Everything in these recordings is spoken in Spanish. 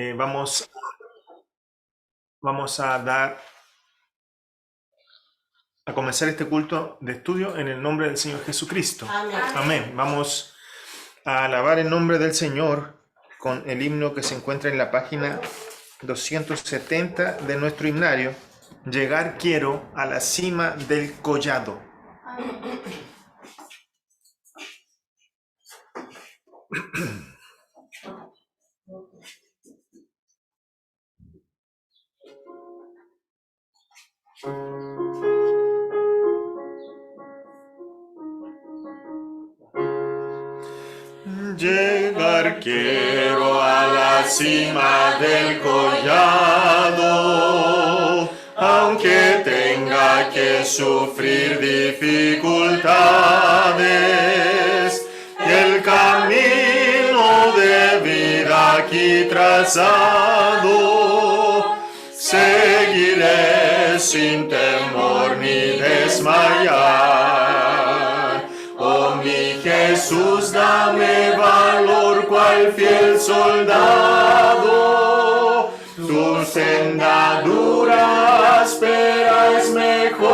Vamos a comenzar este culto de estudio en el nombre del Señor Jesucristo. Amén. Amén. Vamos a alabar el nombre del Señor con el himno que se encuentra en la página 270 de nuestro himnario. Llegar quiero a la cima del collado. Llegar quiero a la cima del collado, aunque tenga que sufrir dificultades. El camino de vida aquí trazado, seguiré sin temor ni desmayar. Oh mi Jesús, dame valor cual fiel soldado. Tu senda dura, áspera es mejor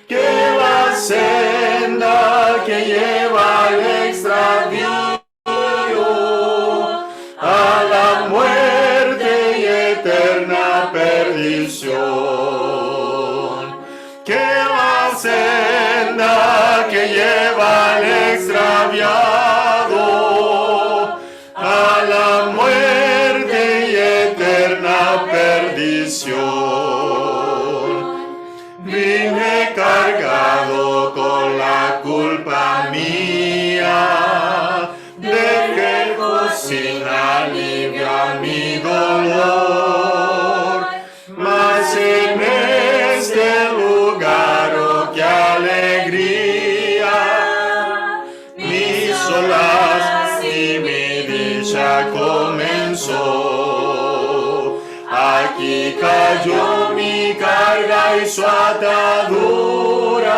que la senda que lleva al extravío, a la muerte y eterna perdición. Que la senda que lleva al extraviado, a la muerte y eterna perdición. Vine cargado con la culpa mía, dejo sin alivio a mi dolor, mas en este lugar, oh, qué alegría, mis olas y mi dicha comenzó. Aquí cayó mi carga y su atadura,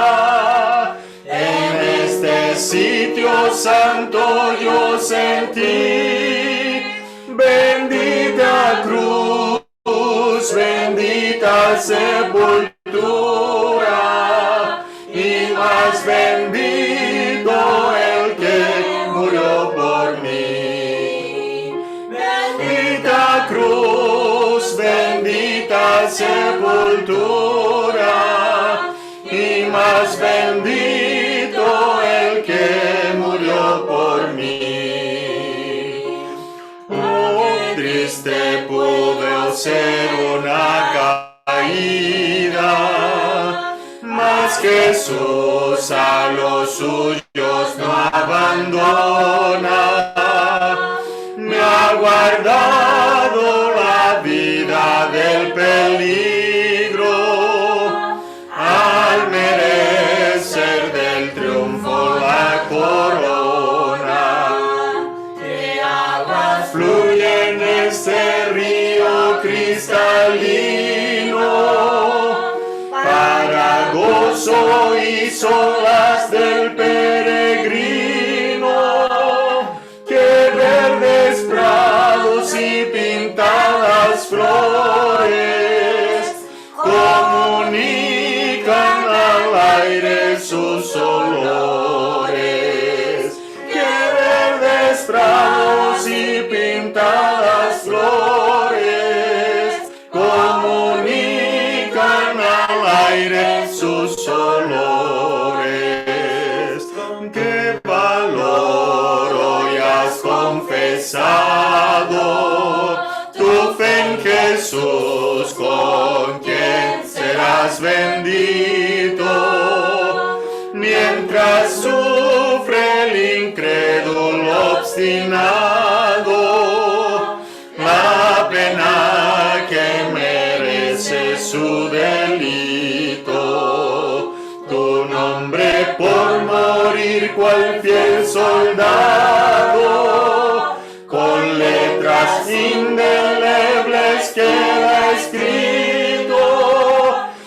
en este sitio santo yo sentí. Bendita cruz, bendita sepultura, y más bendito el que murió por mí. Bendita cruz, bendita sepultura, y más bendito el que murió por mí. Oh, triste pudo ser una caída, mas Jesús a los suyos no abandona. Me ha guardado la vida del peligro, al merecer del triunfo la corona. Que aguas fluyen en este río cristalino, para gozo y solas del peregrino. Que verdes prados y pintadas flores comunican al aire sus olores. Que verdes prados y pintadas flores comunican al aire sus olores. Con qué valor hoy has confesado tu fe en Jesús, con quien serás bendito, mientras sufre el incrédulo obstinado la pena que merece su delito. Tu nombre por morir cual fiel soldado, con letras indelebles queda escrito.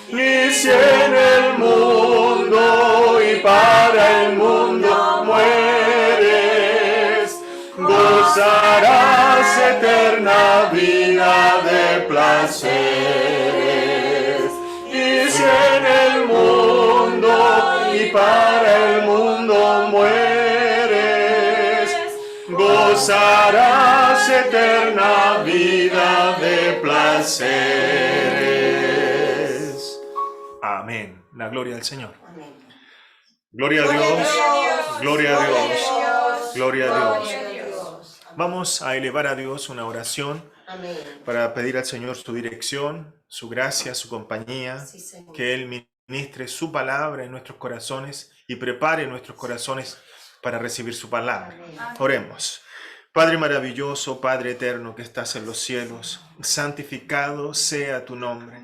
Y si en el mundo y para el mundo mueres, gozarás eterna vida de placeres. Y si en el mundo y para el mundo mueres, gozarás eterna vida de placeres. Amén. La gloria al Señor. Amén. Gloria a Dios. Gloria a Dios. Gloria a Dios. Gloria a Dios. Vamos a elevar a Dios una oración Amén. para pedir al Señor su dirección, su gracia, su compañía, Sí, Señor. que Él ministre su palabra en nuestros corazones y prepare nuestros corazones para recibir su palabra. Amén. Oremos. Padre maravilloso, Padre eterno que estás en los cielos, santificado sea tu nombre.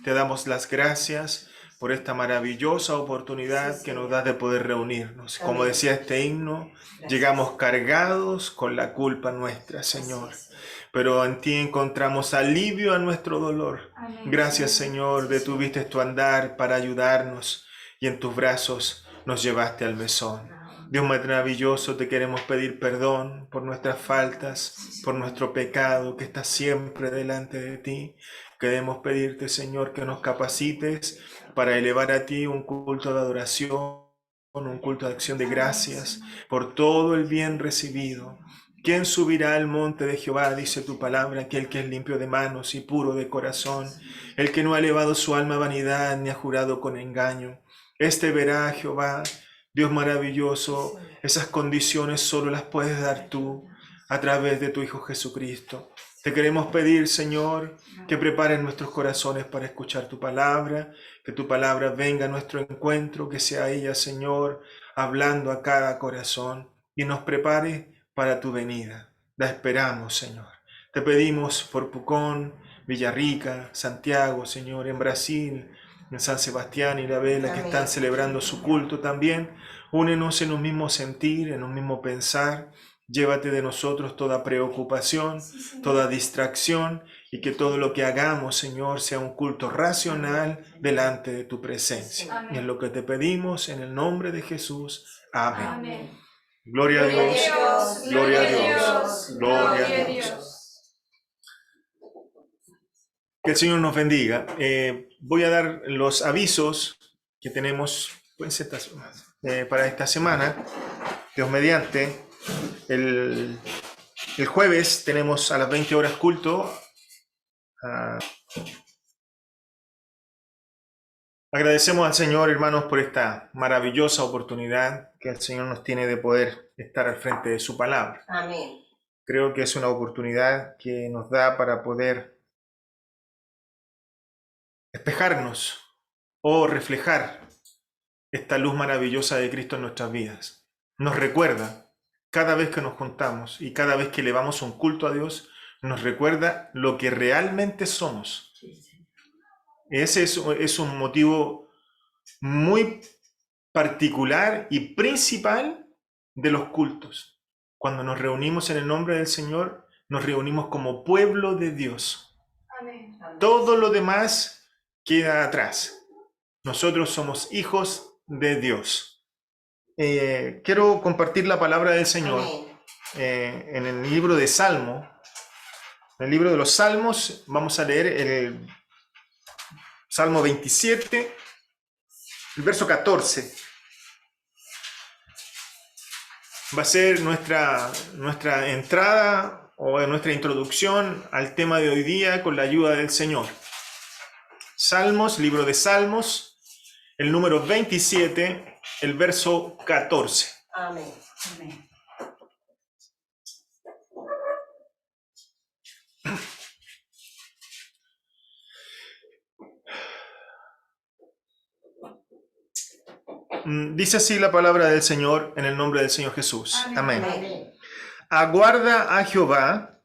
Te damos las gracias por esta maravillosa oportunidad que nos das de poder reunirnos. Como Amén. decía este himno, Gracias. llegamos cargados con la culpa nuestra, Señor. Así es, Señor. Pero en ti encontramos alivio a nuestro dolor. Gracias, Señor, detuviste tu andar para ayudarnos y en tus brazos nos llevaste al mesón. Dios maravilloso, te queremos pedir perdón por nuestras faltas, por nuestro pecado que está siempre delante de ti. Queremos pedirte, Señor, que nos capacites para elevar a ti un culto de adoración, un culto de acción de gracias por todo el bien recibido. ¿Quién subirá al monte de Jehová? Dice tu palabra, aquel que es limpio de manos y puro de corazón, el que no ha elevado su alma a vanidad ni ha jurado con engaño. Este verá a Jehová. Dios maravilloso, esas condiciones solo las puedes dar tú a través de tu Hijo Jesucristo. Te queremos pedir, Señor, que prepares nuestros corazones para escuchar tu palabra, que tu palabra venga a nuestro encuentro, que sea ella, Señor, hablando a cada corazón y nos prepare para tu venida. La esperamos, Señor. Te pedimos por Pucón, Villarrica, Santiago, Señor, en Brasil, en San Sebastián y La Vela, que están celebrando su culto también. Únenos en un mismo sentir, en un mismo pensar. Llévate de nosotros toda preocupación, toda distracción, y que todo lo que hagamos, Señor, sea un culto racional delante de tu presencia. Amén. Y es lo que te pedimos en el nombre de Jesús. Amén. Amén. Gloria a Dios. Gloria a Dios. Gloria a Dios. Dios. Que el Señor nos bendiga. Voy a dar los avisos que tenemos pues, para esta semana. Dios mediante. El jueves tenemos a las 20 horas culto. Agradecemos al Señor, hermanos, por esta maravillosa oportunidad que el Señor nos tiene de poder estar al frente de su palabra. Amén. Creo que es una oportunidad que nos da para poder despejarnos o reflejar esta luz maravillosa de Cristo en nuestras vidas. Nos recuerda, cada vez que nos juntamos y cada vez que elevamos un culto a Dios, nos recuerda lo que realmente somos. Ese es un motivo muy particular y principal de los cultos. Cuando nos reunimos en el nombre del Señor, nos reunimos como pueblo de Dios. Amén. Todo lo demás queda atrás. Nosotros somos hijos de Dios. Quiero compartir la palabra del Señor Amén. en el libro de Salmo. En el libro de los Salmos vamos a leer el Salmo 27, el verso 14. Va a ser nuestra entrada o nuestra introducción al tema de hoy día con la ayuda del Señor. Salmos, libro de Salmos, el número 27, el verso 14. Amén. Amén. Dice así la palabra del Señor en el nombre del Señor Jesús. Amén. Amén. Aguarda a Jehová,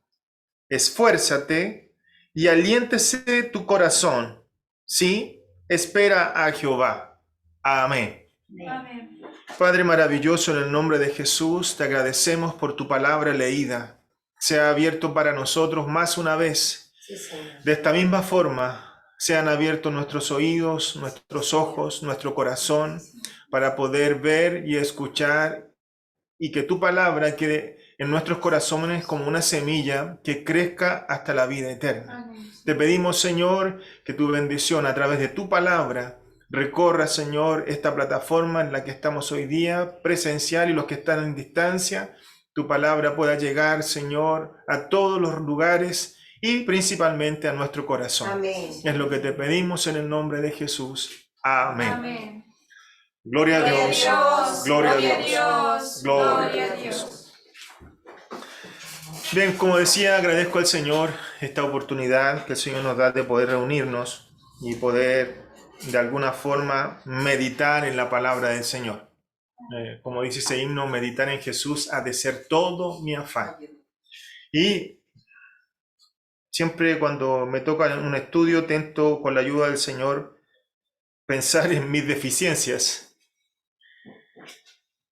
esfuérzate y aliéntese tu corazón. Sí, espera a Jehová. Amén. Amén. Padre maravilloso, en el nombre de Jesús, te agradecemos por tu palabra leída. Se ha abierto para nosotros más una vez. Sí, Señor. De esta misma forma, sean abiertos nuestros oídos, nuestros ojos, nuestro corazón, para poder ver y escuchar, y que tu palabra quede en nuestros corazones como una semilla que crezca hasta la vida eterna. Amén. Te pedimos, Señor, que tu bendición a través de tu palabra recorra, Señor, esta plataforma en la que estamos hoy día, presencial, y los que están en distancia. Tu palabra pueda llegar, Señor, a todos los lugares y principalmente a nuestro corazón. Amén. Es lo que te pedimos en el nombre de Jesús. Amén. Amén. Gloria a Gloria a Dios. Dios. Gloria a Gloria a Dios. Dios. Gloria Gloria a a Dios. Bien, como decía, agradezco al Señor esta oportunidad que el Señor nos da de poder reunirnos y poder de alguna forma meditar en la palabra del Señor. Como dice ese himno, meditar en Jesús ha de ser todo mi afán. Y siempre cuando me toca un estudio, tento con la ayuda del Señor pensar en mis deficiencias,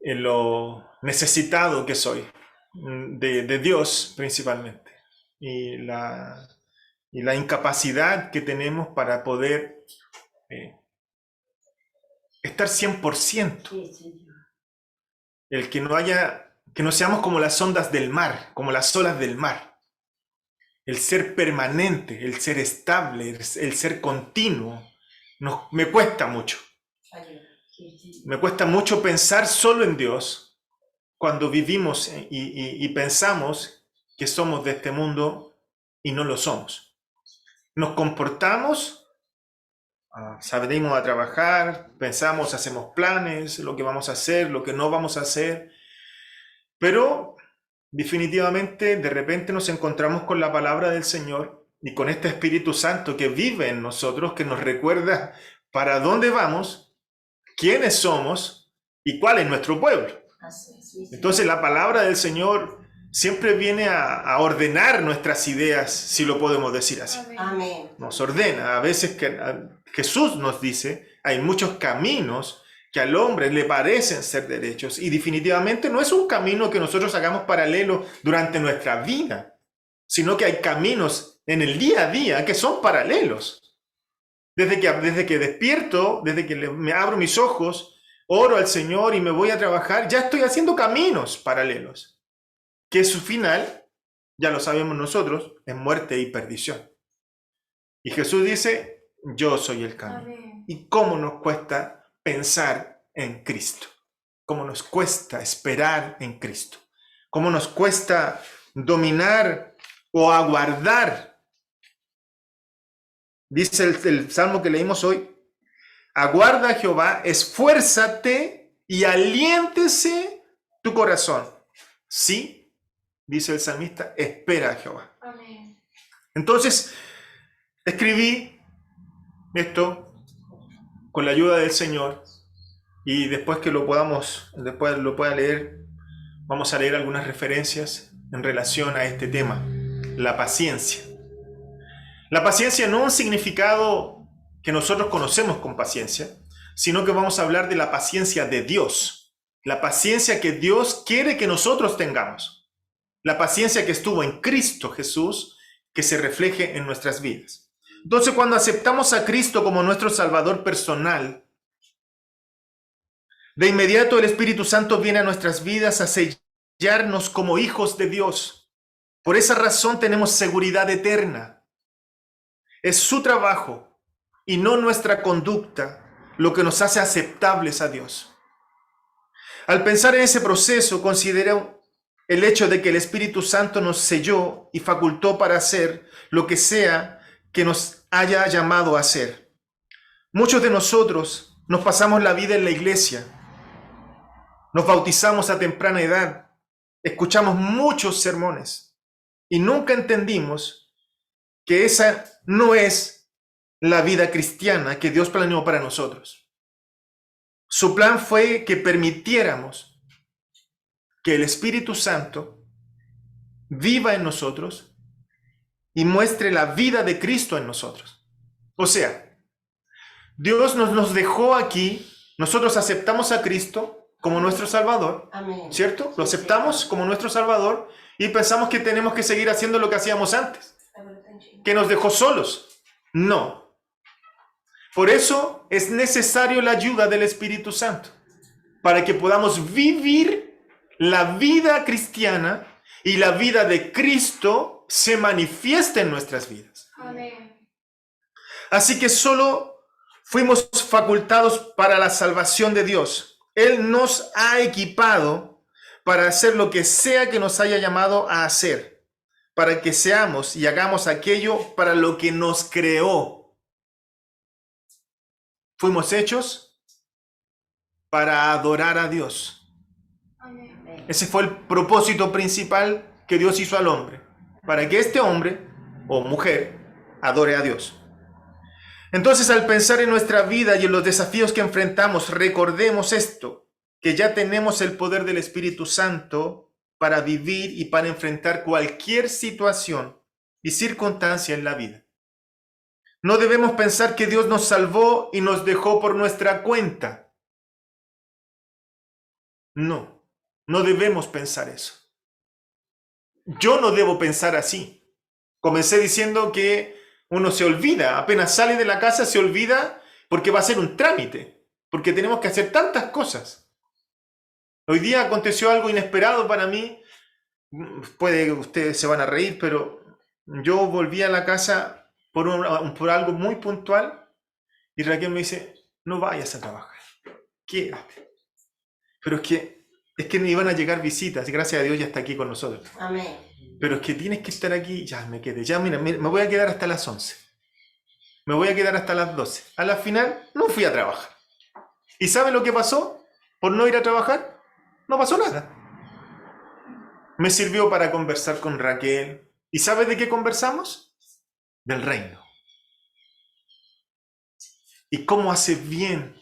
en lo necesitado que soy de Dios principalmente, y la incapacidad que tenemos para poder estar 100%. Sí, Señor. El que no seamos como las ondas del mar, como las olas del mar. El ser permanente, el ser estable, el ser continuo, me cuesta mucho. Sí, sí. Me cuesta mucho pensar solo en Dios cuando vivimos y pensamos que somos de este mundo y no lo somos. Nos comportamos, salimos a trabajar, pensamos, hacemos planes, lo que vamos a hacer, lo que no vamos a hacer, pero definitivamente de repente nos encontramos con la palabra del Señor y con este Espíritu Santo que vive en nosotros, que nos recuerda para dónde vamos, quiénes somos y cuál es nuestro pueblo. Así es, sí, Entonces la palabra del Señor siempre viene a ordenar nuestras ideas, si lo podemos decir así. Amén. Nos ordena. A veces Jesús nos dice, hay muchos caminos que al hombre le parecen ser derechos y definitivamente no es un camino que nosotros hagamos paralelo durante nuestra vida, sino que hay caminos en el día a día que son paralelos. Desde que despierto, desde que me abro mis ojos, oro al Señor y me voy a trabajar, ya estoy haciendo caminos paralelos, que su final, ya lo sabemos nosotros, es muerte y perdición. Y Jesús dice, yo soy el camino. Amén. ¿Y cómo nos cuesta pensar en Cristo? ¿Cómo nos cuesta esperar en Cristo? ¿Cómo nos cuesta dominar o aguardar? Dice el salmo que leímos hoy, aguarda a Jehová, esfuérzate y aliéntese tu corazón. Sí, dice el salmista, espera a Jehová. Amén. Entonces, escribí esto con la ayuda del Señor y después lo pueda leer, vamos a leer algunas referencias en relación a este tema, la paciencia. La paciencia no es un significado que nosotros conocemos con paciencia, sino que vamos a hablar de la paciencia de Dios, la paciencia que Dios quiere que nosotros tengamos, la paciencia que estuvo en Cristo Jesús, que se refleje en nuestras vidas. Entonces, cuando aceptamos a Cristo como nuestro Salvador personal, de inmediato el Espíritu Santo viene a nuestras vidas a sellarnos como hijos de Dios. Por esa razón tenemos seguridad eterna. Es su trabajo y no nuestra conducta lo que nos hace aceptables a Dios. Al pensar en ese proceso, considero el hecho de que el Espíritu Santo nos selló y facultó para hacer lo que sea que nos haya llamado a hacer. Muchos de nosotros nos pasamos la vida en la iglesia, nos bautizamos a temprana edad, escuchamos muchos sermones y nunca entendimos que esa no es la vida cristiana que Dios planeó para nosotros. Su plan fue que permitiéramos que el Espíritu Santo viva en nosotros y muestre la vida de Cristo en nosotros. O sea, Dios nos dejó aquí, nosotros aceptamos a Cristo como nuestro Salvador, Amén. ¿cierto? Lo aceptamos como nuestro Salvador y pensamos que tenemos que seguir haciendo lo que hacíamos antes, que nos dejó solos. No. Por eso es necesario la ayuda del Espíritu Santo, para que podamos vivir la vida cristiana y la vida de Cristo se manifiesta en nuestras vidas. Amén. Así que solo fuimos facultados para la salvación de Dios. Él nos ha equipado para hacer lo que sea que nos haya llamado a hacer, para que seamos y hagamos aquello para lo que nos creó. Fuimos hechos para adorar a Dios. Amén. Ese fue el propósito principal que Dios hizo al hombre, para que este hombre o mujer adore a Dios. Entonces, al pensar en nuestra vida y en los desafíos que enfrentamos, recordemos esto, que ya tenemos el poder del Espíritu Santo para vivir y para enfrentar cualquier situación y circunstancia en la vida. No debemos pensar que Dios nos salvó y nos dejó por nuestra cuenta. No, no debemos pensar eso. Yo no debo pensar así. Comencé diciendo que uno se olvida, apenas sale de la casa se olvida porque va a ser un trámite, porque tenemos que hacer tantas cosas. Hoy día aconteció algo inesperado para mí. Puede que ustedes se van a reír, pero yo volví a la casa por algo muy puntual y Raquel me dice, no vayas a trabajar, quédate. Pero es que me iban a llegar visitas y gracias a Dios ya está aquí con nosotros. Amén. Pero es que tienes que estar aquí, ya me quedé, ya mira, me voy a quedar hasta las 11. Me voy a quedar hasta las 12. A la final no fui a trabajar. ¿Y saben lo que pasó? Por no ir a trabajar, no pasó nada. Me sirvió para conversar con Raquel. ¿Y sabes de qué conversamos? Del reino. Y cómo hace bien.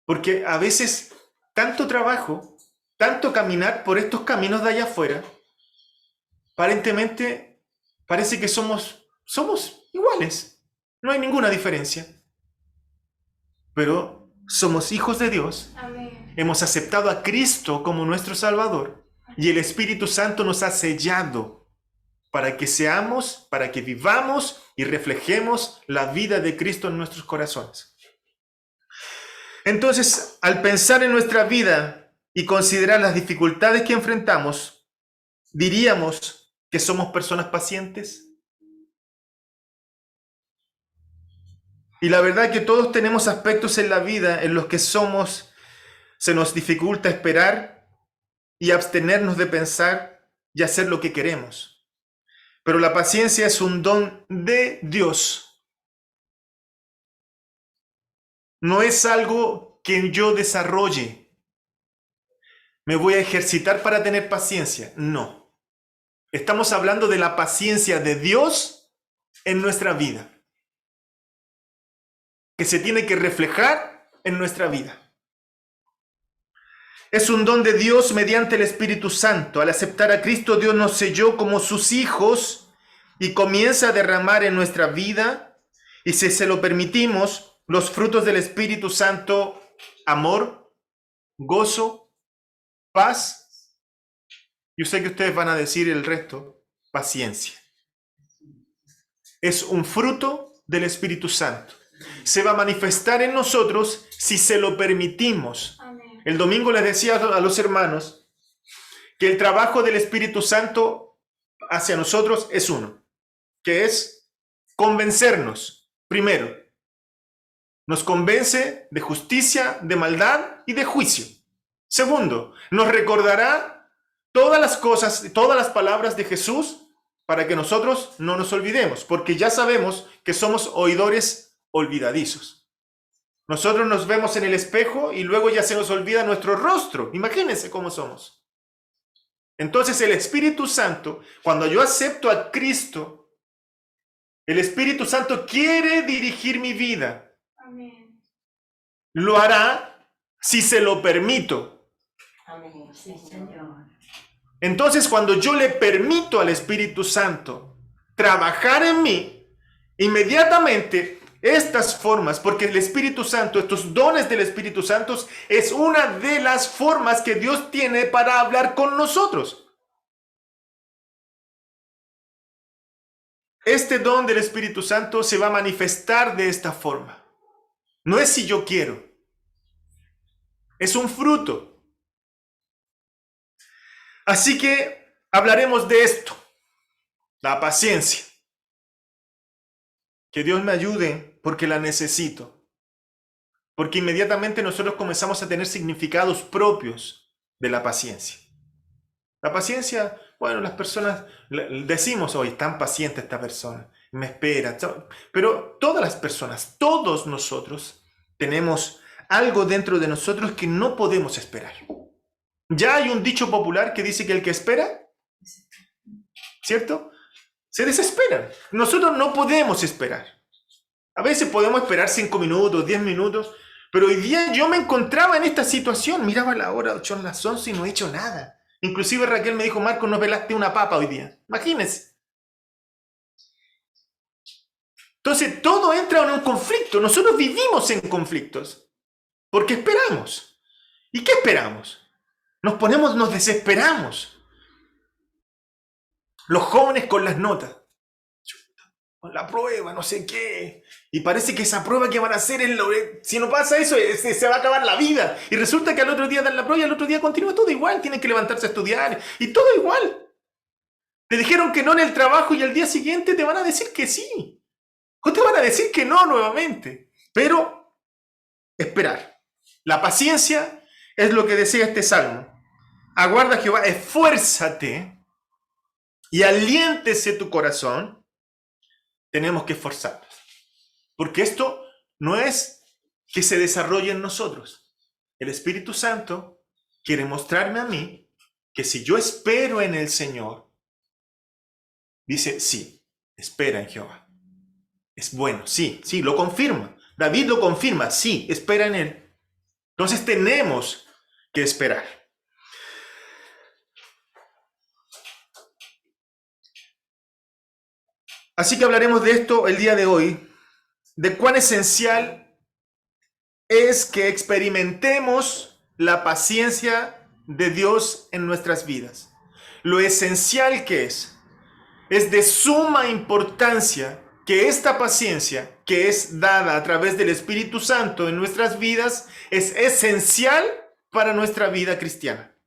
Porque a veces tanto trabajo, tanto caminar por estos caminos de allá afuera, aparentemente parece que somos iguales. No hay ninguna diferencia. Pero somos hijos de Dios. Amén. Hemos aceptado a Cristo como nuestro Salvador. Y el Espíritu Santo nos ha sellado para que seamos, para que vivamos y reflejemos la vida de Cristo en nuestros corazones. Entonces, al pensar en nuestra vida y considerar las dificultades que enfrentamos, diríamos que somos personas pacientes. Y la verdad que todos tenemos aspectos en la vida en los que se nos dificulta esperar y abstenernos de pensar y hacer lo que queremos. Pero la paciencia es un don de Dios. No es algo que yo desarrolle. Me voy a ejercitar para tener paciencia. No. Estamos hablando de la paciencia de Dios en nuestra vida, que se tiene que reflejar en nuestra vida. Es un don de Dios mediante el Espíritu Santo. Al aceptar a Cristo, Dios nos selló como sus hijos y comienza a derramar en nuestra vida, y si se lo permitimos, los frutos del Espíritu Santo: amor, gozo, paz. Yo sé que ustedes van a decir el resto: paciencia. Es un fruto del Espíritu Santo. Se va a manifestar en nosotros si se lo permitimos. Amén. El domingo les decía a los hermanos que el trabajo del Espíritu Santo hacia nosotros es uno, que es convencernos. Primero, nos convence de justicia, de maldad y de juicio. Segundo, nos recordará todas las cosas, todas las palabras de Jesús para que nosotros no nos olvidemos, porque ya sabemos que somos oidores olvidadizos. Nosotros nos vemos en el espejo y luego ya se nos olvida nuestro rostro. Imagínense cómo somos. Entonces el Espíritu Santo, cuando yo acepto a Cristo, el Espíritu Santo quiere dirigir mi vida. Amén. Lo hará si se lo permito. Amén. Sí, Señor. Entonces, cuando yo le permito al Espíritu Santo trabajar en mí, inmediatamente estas formas, porque el Espíritu Santo, estos dones del Espíritu Santo, es una de las formas que Dios tiene para hablar con nosotros. Este don del Espíritu Santo se va a manifestar de esta forma. No es si yo quiero. Es un fruto. Así que hablaremos de esto, la paciencia. Que Dios me ayude porque la necesito. Porque inmediatamente nosotros comenzamos a tener significados propios de la paciencia. La paciencia, bueno, las personas decimos hoy, tan paciente esta persona, me espera. Pero todas las personas, todos nosotros, tenemos algo dentro de nosotros que no podemos esperar. Ya hay un dicho popular que dice que el que espera, ¿cierto?, se desesperan. Nosotros no podemos esperar. A veces podemos esperar 5 minutos, 10 minutos, pero hoy día yo me encontraba en esta situación. Miraba la hora, son las 11 y no he hecho nada. Inclusive Raquel me dijo, Marco, no pelaste una papa hoy día. Imagínense. Entonces todo entra en un conflicto. Nosotros vivimos en conflictos porque esperamos. ¿Y qué esperamos? Nos desesperamos. Los jóvenes con las notas, con la prueba, no sé qué, y parece que esa prueba que van a hacer, si no pasa eso, se va a acabar la vida, y resulta que al otro día dan la prueba y al otro día continúa todo igual, tienen que levantarse a estudiar, y todo igual. Te dijeron que no en el trabajo y al día siguiente te van a decir que sí, o te van a decir que no nuevamente, pero esperar. La paciencia es lo que decía este salmo. Aguarda, Jehová, esfuérzate y aliéntese tu corazón. Tenemos que esforzarnos. Porque esto no es que se desarrolle en nosotros. El Espíritu Santo quiere mostrarme a mí que si yo espero en el Señor, dice, sí, espera en Jehová. Es bueno, sí, lo confirma. David lo confirma, sí, espera en Él. Entonces tenemos que esperar. Así que hablaremos de esto el día de hoy, de cuán esencial es que experimentemos la paciencia de Dios en nuestras vidas. Lo esencial que es de suma importancia que esta paciencia que es dada a través del Espíritu Santo en nuestras vidas es esencial para nuestra vida cristiana.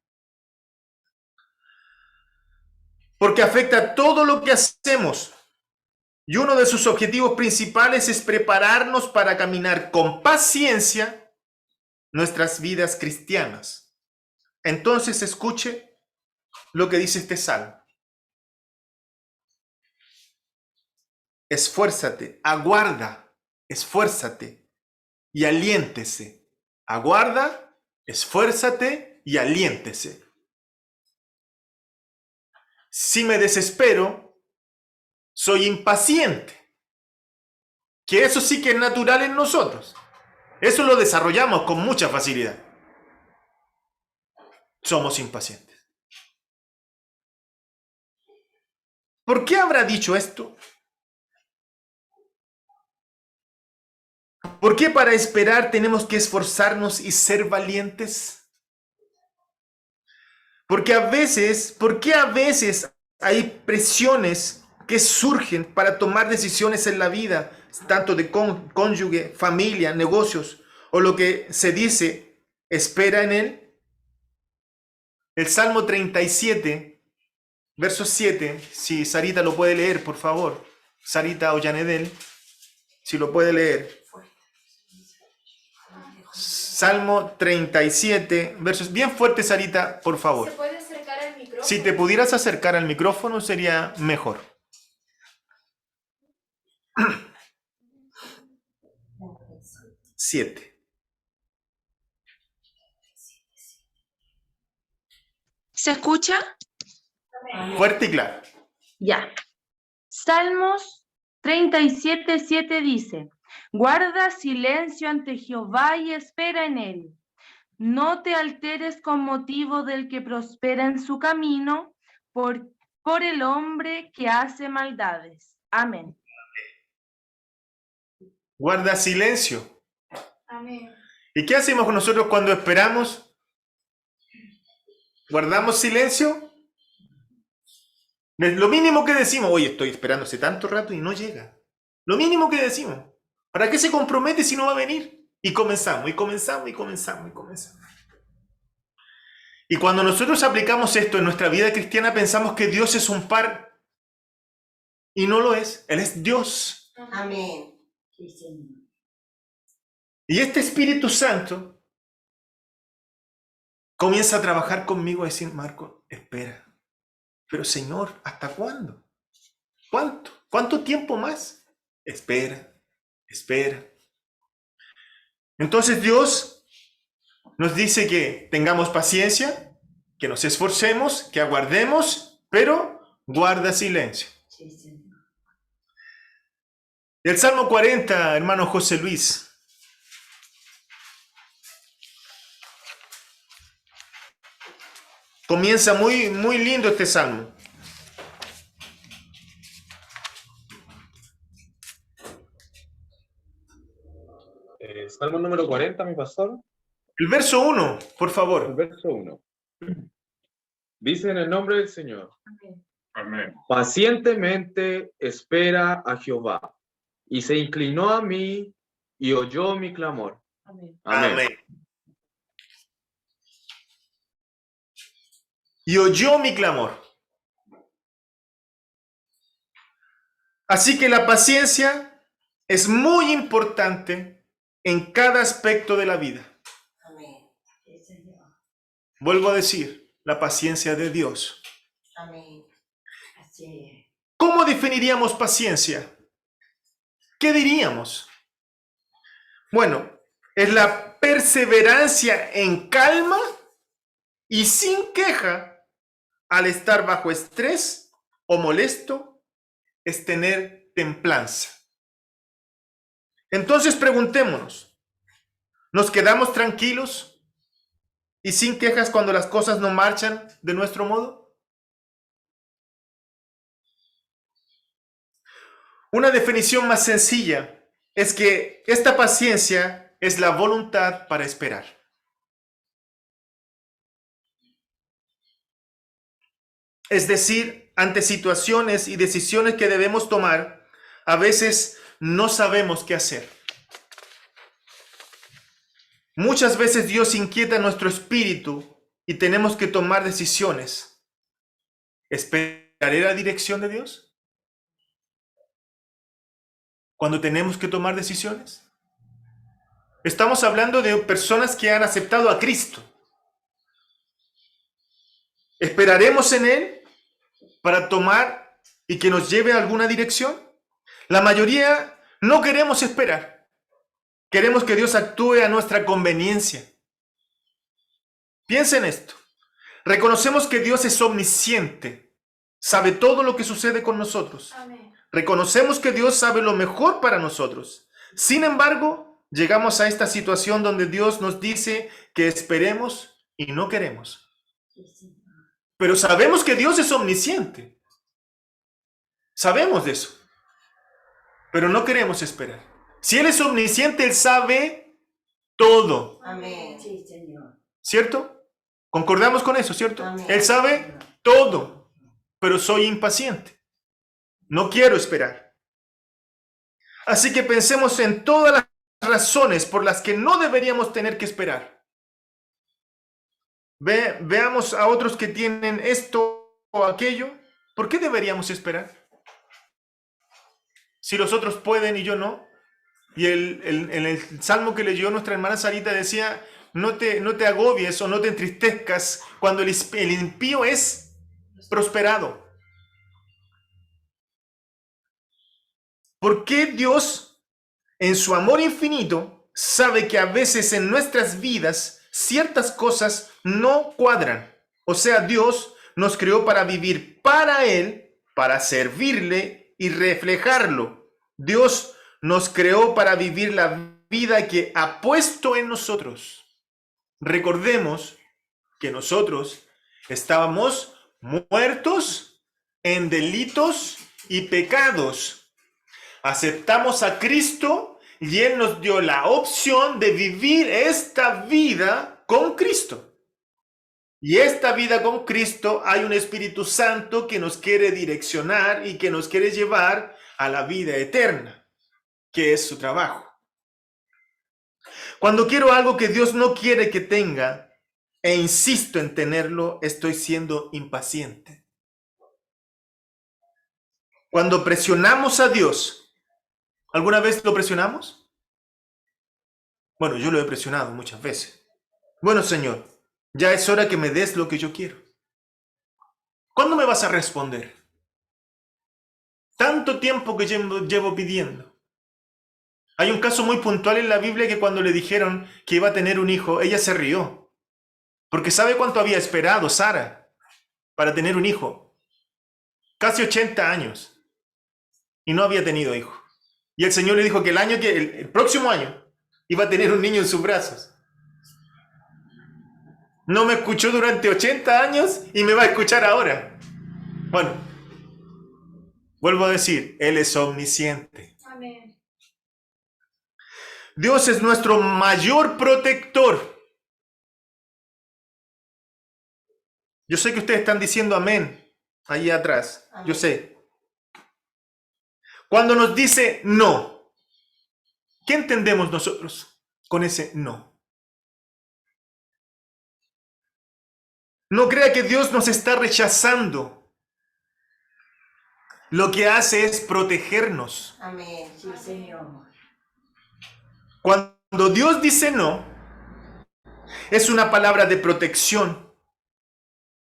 Porque afecta todo lo que hacemos. Y uno de sus objetivos principales es prepararnos para caminar con paciencia nuestras vidas cristianas. Entonces escuche lo que dice este salmo. Esfuérzate, aguarda, esfuérzate y aliéntese. Aguarda, esfuérzate y aliéntese. Si me desespero, soy impaciente. Que eso sí que es natural en nosotros. Eso lo desarrollamos con mucha facilidad. Somos impacientes. ¿Por qué habrá dicho esto? ¿Por qué para esperar tenemos que esforzarnos y ser valientes? ¿Por qué a veces hay presiones que surgen para tomar decisiones en la vida, tanto de cónyuge, familia, negocios, o lo que se dice, espera en Él? El Salmo 37, verso 7, si Sarita lo puede leer, por favor. Sarita Ollanedel, si lo puede leer. Salmo 37, versos bien fuertes, Sarita, por favor. ¿Se puede acercar al micrófono? Si te pudieras acercar al micrófono sería mejor. 7. ¿Se escucha? Fuerte y claro. Ya. Salmos 37:7 dice: guarda silencio ante Jehová y espera en él. No te alteres con motivo del que prospera en su camino, por el hombre que hace maldades. Amén. Guarda silencio. Amén. ¿Y qué hacemos nosotros cuando esperamos? ¿Guardamos silencio? Es lo mínimo que decimos. Oye, estoy esperando hace tanto rato y no llega. Lo mínimo que decimos. ¿Para qué se compromete si no va a venir? Y comenzamos. Y cuando nosotros aplicamos esto en nuestra vida cristiana, pensamos que Dios es un par y no lo es. Él es Dios. Amén. Sí, Señor. Y este Espíritu Santo comienza a trabajar conmigo, a decir, Marco, espera. Pero Señor, ¿hasta cuándo? ¿Cuánto? ¿Cuánto tiempo más? Espera, espera. Entonces Dios nos dice que tengamos paciencia, que nos esforcemos, que aguardemos, pero guarda silencio. Sí, Señor. El Salmo 40, hermano José Luis. Comienza muy lindo este salmo. Salmo número 40, mi pastor, El verso 1, por el favor. verso 1. Dice en el nombre del Señor: Amén. Amén. Pacientemente espera a Jehová, y se inclinó a mí y oyó mi clamor. Amén. Amén. Amén. Y oyó mi clamor. Así que la paciencia es muy importante en cada aspecto de la vida. Amén. Sí, Señor. Vuelvo a decir, la paciencia de Dios. Amén. Así es. ¿Cómo definiríamos paciencia? ¿Qué diríamos? Bueno, es la perseverancia en calma y sin queja al estar bajo estrés o molesto, es tener templanza. Entonces preguntémonos, ¿nos quedamos tranquilos y sin quejas cuando las cosas no marchan de nuestro modo? Una definición más sencilla es que esta paciencia es la voluntad para esperar. Es decir, ante situaciones y decisiones que debemos tomar, a veces no sabemos qué hacer. Muchas veces Dios inquieta nuestro espíritu y tenemos que tomar decisiones. ¿Esperaré la dirección de Dios cuando tenemos que tomar decisiones? Estamos hablando de personas que han aceptado a Cristo. ¿Esperaremos en Él para tomar y que nos lleve a alguna dirección? La mayoría no queremos esperar. Queremos que Dios actúe a nuestra conveniencia. Piensa en esto. Reconocemos que Dios es omnisciente, sabe todo lo que sucede con nosotros. Amén. Reconocemos que Dios sabe lo mejor para nosotros. Sin embargo, llegamos a esta situación donde Dios nos dice que esperemos y no queremos. Sí, Señor. Pero sabemos que Dios es omnisciente. Sabemos de eso. Pero no queremos esperar. Si Él es omnisciente, Él sabe todo. Amén. Sí, Señor. ¿Cierto? Concordamos con eso, ¿cierto? Amén. Él sabe todo, pero soy impaciente. No quiero esperar. Así que pensemos en todas las razones por las que no deberíamos tener que esperar. Veamos a otros que tienen esto o aquello. ¿Por qué deberíamos esperar? Si los otros pueden y yo no. Y en el salmo que leyó nuestra hermana Sarita decía, no te agobies o no te entristezcas cuando el impío es prosperado. ¿Por qué Dios, en su amor infinito, sabe que a veces en nuestras vidas ciertas cosas no cuadran? O sea, Dios nos creó para vivir para Él, para servirle y reflejarlo. Dios nos creó para vivir la vida que ha puesto en nosotros. Recordemos que nosotros estábamos muertos en delitos y pecados. Aceptamos a Cristo y Él nos dio la opción de vivir esta vida con Cristo. Y esta vida con Cristo hay un Espíritu Santo que nos quiere direccionar y que nos quiere llevar a la vida eterna, que es su trabajo. Cuando quiero algo que Dios no quiere que tenga, e insisto en tenerlo, estoy siendo impaciente. Cuando presionamos a Dios, ¿alguna vez lo presionamos? Bueno, yo lo he presionado muchas veces. Bueno, Señor, ya es hora que me des lo que yo quiero. ¿Cuándo me vas a responder? Tanto tiempo que llevo pidiendo. Hay un caso muy puntual en la Biblia que cuando le dijeron que iba a tener un hijo, ella se rió. Porque ¿sabe cuánto había esperado Sara para tener un hijo? Casi 80 años. Y no había tenido hijo. Y el Señor le dijo que el próximo año iba a tener un niño en sus brazos. No me escuchó durante 80 años y me va a escuchar ahora. Bueno, vuelvo a decir, Él es omnisciente. Amén. Dios es nuestro mayor protector. Yo sé que ustedes están diciendo amén ahí atrás. Amén. Yo sé. Cuando nos dice no, ¿qué entendemos nosotros con ese no? No crea que Dios nos está rechazando. Lo que hace es protegernos. Amén. Sí, Señor. Cuando Dios dice no, es una palabra de protección.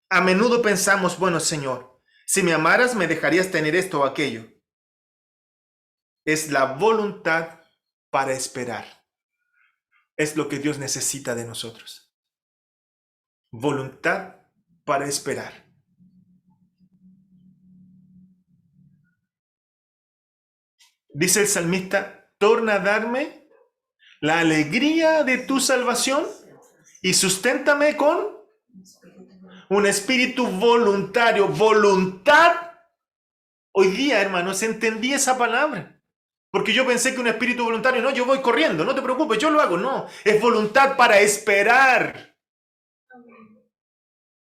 A menudo pensamos, bueno, Señor, si me amaras, me dejarías tener esto o aquello. Es la voluntad para esperar. Es lo que Dios necesita de nosotros. Voluntad para esperar. Dice el salmista, torna a darme la alegría de tu salvación y susténtame con un espíritu voluntario. Voluntad. Hoy día, hermanos, entendí esa palabra. Porque yo pensé que un espíritu voluntario, no, yo voy corriendo, no te preocupes, yo lo hago. No, es voluntad para esperar.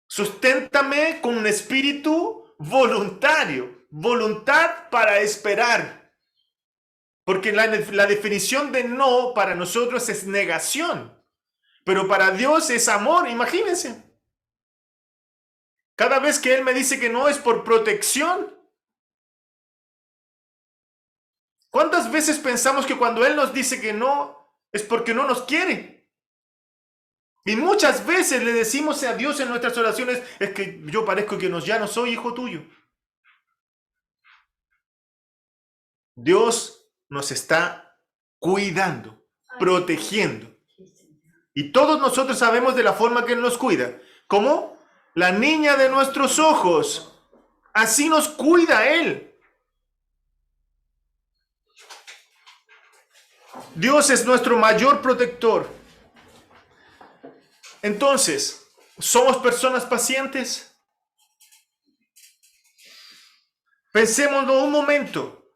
Susténtame con un espíritu voluntario. Voluntad para esperar. Porque la definición de no para nosotros es negación. Pero para Dios es amor, imagínense. Cada vez que Él me dice que no es por protección. ¿Cuántas veces pensamos que cuando Él nos dice que no es porque no nos quiere? Y muchas veces le decimos a Dios en nuestras oraciones, es que yo parezco que ya no soy hijo tuyo. Dios nos está cuidando, protegiendo. Y todos nosotros sabemos de la forma que Él nos cuida. ¿Cómo? La niña de nuestros ojos. Así nos cuida Él. Dios es nuestro mayor protector. Entonces, ¿somos personas pacientes? Pensémoslo un momento.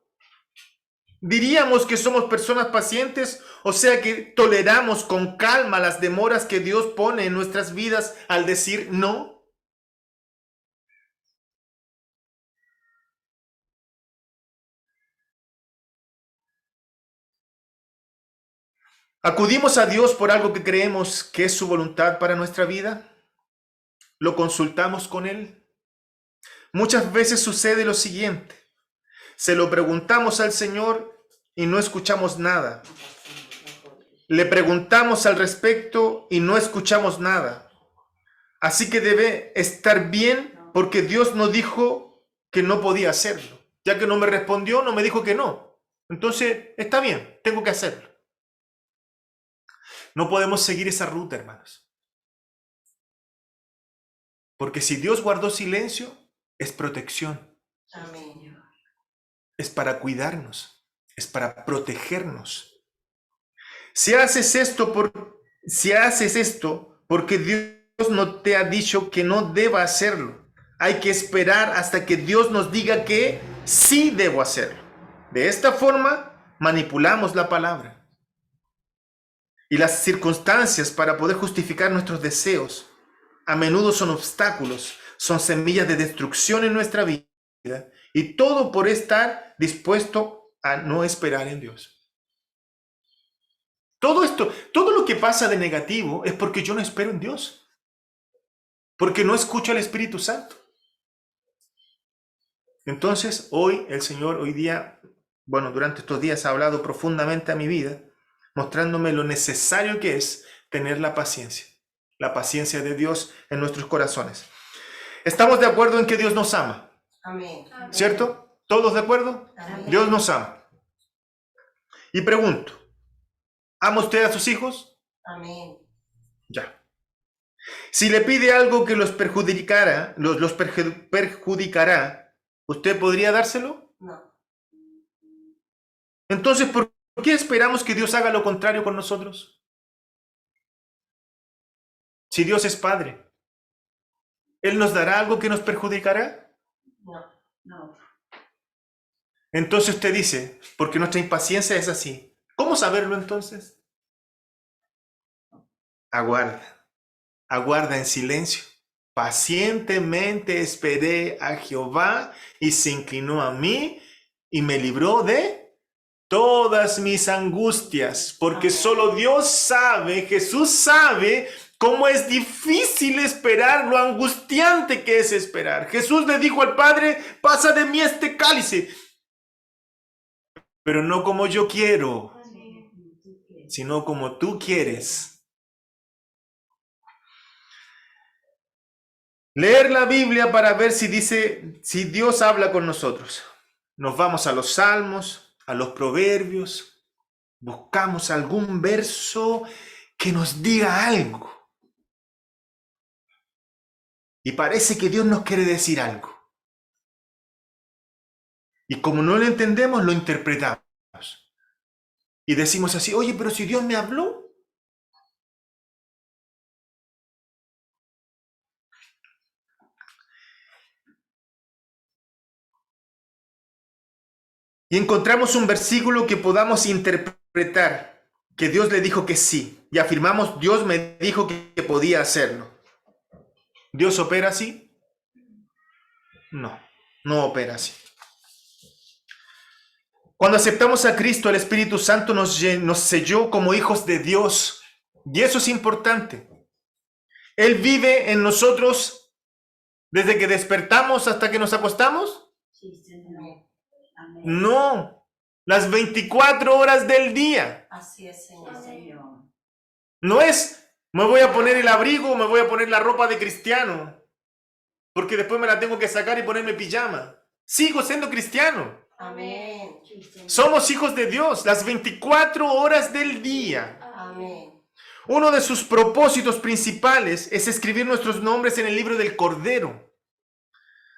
¿Diríamos que somos personas pacientes? O sea, que toleramos con calma las demoras que Dios pone en nuestras vidas al decir no. ¿Acudimos a Dios por algo que creemos que es su voluntad para nuestra vida? ¿Lo consultamos con Él? Muchas veces sucede lo siguiente. Se lo preguntamos al Señor y no escuchamos nada. Le preguntamos al respecto y no escuchamos nada. Así que debe estar bien porque Dios no dijo que no podía hacerlo. Ya que no me respondió, no me dijo que no. Entonces, está bien, tengo que hacerlo. No podemos seguir esa ruta, hermanos. Porque si Dios guardó silencio, es protección. Amén. Es para cuidarnos, es para protegernos. Si haces esto porque Dios no te ha dicho que no deba hacerlo, hay que esperar hasta que Dios nos diga que sí debo hacerlo. De esta forma, manipulamos la palabra. Y las circunstancias para poder justificar nuestros deseos a menudo son obstáculos, son semillas de destrucción en nuestra vida. Y todo por estar dispuesto a no esperar en Dios. Todo esto, todo lo que pasa de negativo es porque yo no espero en Dios. porque no escucho al Espíritu Santo. Entonces, hoy el Señor, hoy día, bueno, durante estos días ha hablado profundamente a mi vida, mostrándome lo necesario que es tener la paciencia de Dios en nuestros corazones. ¿Estamos de acuerdo en que Dios nos ama? Amén. Amén. ¿Cierto? ¿Todos de acuerdo? Amén. Dios nos ama. Y pregunto, ¿ama usted a sus hijos? Amén. Ya. Si le pide algo que los perjudicará, perjudicará, ¿usted podría dárselo? No. Entonces, ¿por qué esperamos que Dios haga lo contrario con nosotros? Si Dios es Padre, ¿Él nos dará algo que nos perjudicará? No. No. Entonces usted dice, porque nuestra impaciencia es así. ¿Cómo saberlo entonces? Aguarda en silencio. Pacientemente esperé a Jehová y se inclinó a mí y me libró de todas mis angustias, porque solo Dios sabe, Jesús sabe cómo es difícil esperar, lo angustiante que es esperar. Jesús le dijo al Padre, pasa de mí este cálice, pero no como yo quiero, Amén. sino como tú quieres. Leer la Biblia para ver si Dios habla con nosotros. Nos vamos a los Salmos, a los Proverbios, buscamos algún verso que nos diga algo. Y parece que Dios nos quiere decir algo. Y como no lo entendemos, lo interpretamos. Y decimos así, oye, pero si Dios me habló. Y encontramos un versículo que podamos interpretar, que Dios le dijo que sí. Y afirmamos, Dios me dijo que podía hacerlo. ¿Dios opera así? No, no opera así. Cuando aceptamos a Cristo, el Espíritu Santo nos selló como hijos de Dios. Y eso es importante. Él vive en nosotros desde que despertamos hasta que nos acostamos. Sí, Señor. Amén. No, las 24 horas del día. Así es, Señor. Señor. No es, me voy a poner el abrigo, me voy a poner la ropa de cristiano, porque después me la tengo que sacar y ponerme pijama. Sigo siendo cristiano. Amén. Sí, Señor. Somos hijos de Dios las 24 horas del día. Amén. Uno de sus propósitos principales es escribir nuestros nombres en el libro del Cordero.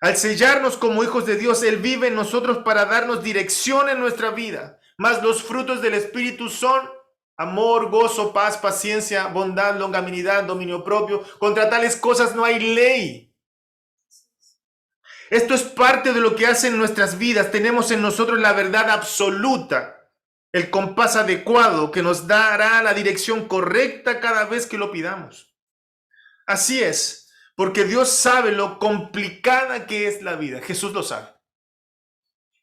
Al sellarnos como hijos de Dios, Él vive en nosotros para darnos dirección en nuestra vida. Mas los frutos del Espíritu son amor, gozo, paz, paciencia, bondad, longanimidad, dominio propio. Contra tales cosas no hay ley. Esto es parte de lo que hacen nuestras vidas. Tenemos en nosotros la verdad absoluta, el compás adecuado que nos dará la dirección correcta cada vez que lo pidamos. Así es. Porque Dios sabe lo complicada que es la vida. Jesús lo sabe.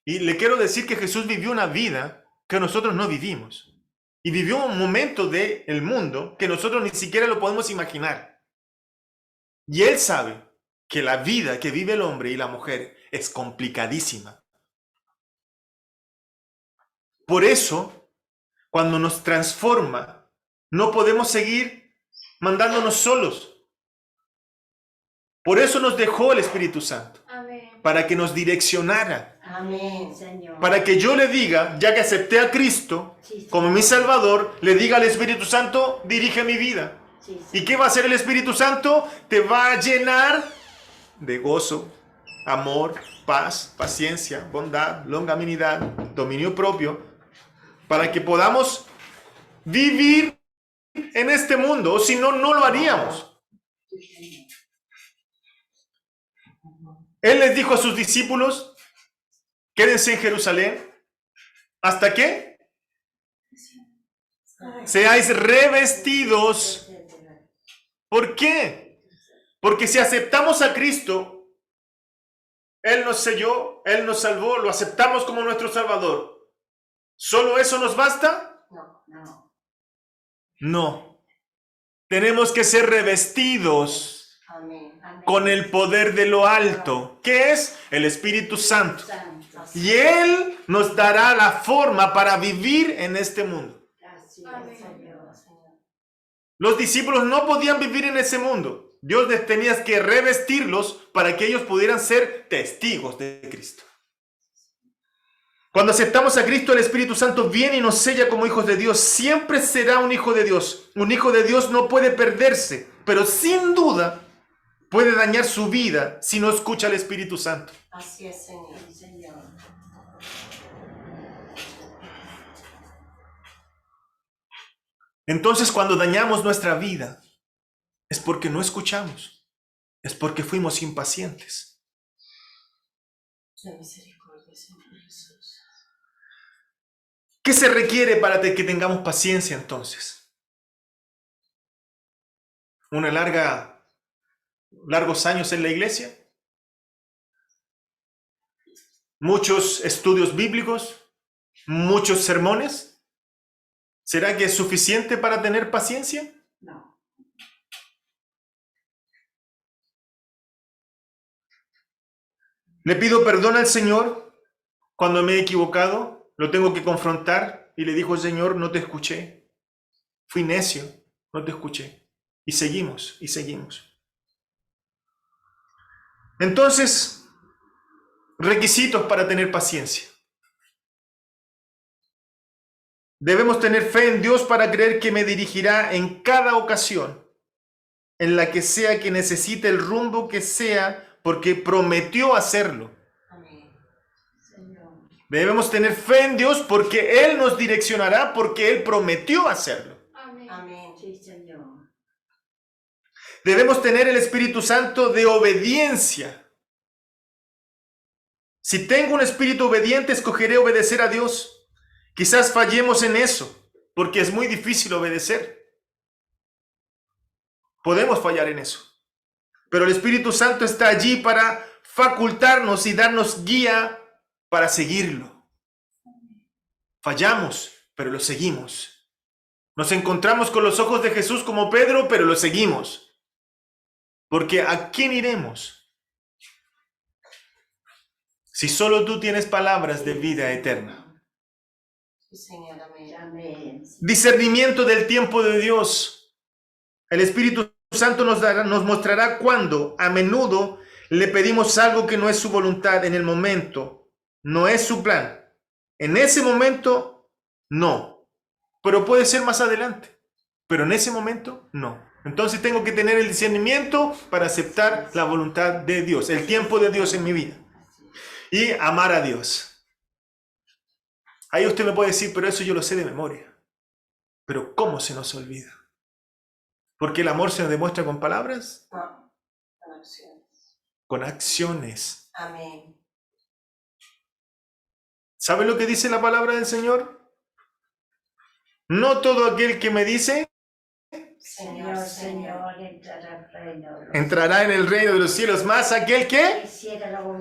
Y le quiero decir que Jesús vivió una vida que nosotros no vivimos. Y vivió un momento del mundo que nosotros ni siquiera lo podemos imaginar. Y Él sabe que la vida que vive el hombre y la mujer es complicadísima. Por eso, cuando nos transforma, no podemos seguir mandándonos solos. Por eso nos dejó el Espíritu Santo, Amén. para que nos direccionara, Amén, Señor. para que yo le diga, ya que acepté a Cristo Sí, como mi Salvador, le diga al Espíritu Santo, dirige mi vida. sí, ¿Y qué va a hacer el Espíritu Santo? Te va a llenar de gozo, amor, paz, paciencia, bondad, longanimidad, dominio propio, para que podamos vivir en este mundo, o si no, no lo haríamos. Él les dijo a sus discípulos, quédense en Jerusalén, ¿hasta qué? Seáis revestidos. ¿Por qué? Porque si aceptamos a Cristo, Él nos selló, Él nos salvó, lo aceptamos como nuestro Salvador. ¿Solo eso nos basta? No, no. No. Tenemos que ser revestidos Amén. con el poder de lo alto, que es el Espíritu Santo. Santo. Y Él nos dará la forma para vivir en este mundo. Así Amén. es, Señor. Señor. Los discípulos no podían vivir en ese mundo. Dios les tenía que revestirlos para que ellos pudieran ser testigos de Cristo. Cuando aceptamos a Cristo, el Espíritu Santo viene y nos sella como hijos de Dios. Siempre será un hijo de Dios. Un hijo de Dios no puede perderse, pero sin duda puede dañar su vida si no escucha al Espíritu Santo. Así es, Señor. Señor. Entonces, cuando dañamos nuestra vida, es porque no escuchamos. Es porque fuimos impacientes. Ten misericordia, Señor Jesús. ¿Qué se requiere para que tengamos paciencia entonces? Largos años en la iglesia, muchos estudios bíblicos, muchos sermones. ¿Será que es suficiente para tener paciencia? No. Le pido perdón al Señor cuando me he equivocado, lo tengo que confrontar y le digo, Señor, no te escuché, fui necio, no te escuché. Y seguimos, y seguimos. Entonces, requisitos para tener paciencia. Debemos tener fe en Dios para creer que me dirigirá en cada ocasión, en la que sea que necesite el rumbo que sea, porque prometió hacerlo. Amén. Señor. Debemos tener fe en Dios porque Él nos direccionará, porque Él prometió hacerlo. Amén. Amén. Sí, Señor. Debemos tener el Espíritu Santo de obediencia. Si tengo un espíritu obediente, escogeré obedecer a Dios. Quizás fallemos en eso, porque es muy difícil obedecer. Podemos fallar en eso. Pero el Espíritu Santo está allí para facultarnos y darnos guía para seguirlo. Fallamos, pero lo seguimos. Nos encontramos con los ojos de Jesús como Pedro, pero lo seguimos. Porque ¿a quién iremos? Si solo tú tienes palabras de vida eterna. Sí, Señor. Amén. Amén. Discernimiento del tiempo de Dios. El Espíritu Santo nos mostrará cuando a menudo le pedimos algo que no es su voluntad en el momento, no es su plan. En ese momento, no. Pero puede ser más adelante. Pero en ese momento, no. Entonces tengo que tener el discernimiento para aceptar la voluntad de Dios, el tiempo de Dios en mi vida. Y amar a Dios. Ahí usted me puede decir, pero eso yo lo sé de memoria. Pero ¿cómo se nos olvida? ¿Porque el amor se nos demuestra con palabras? No. Con acciones. Con acciones. Amén. ¿Sabe lo que dice la palabra del Señor? No todo aquel que me dice Señor, Señor, entrará en el reino de los cielos, más aquel que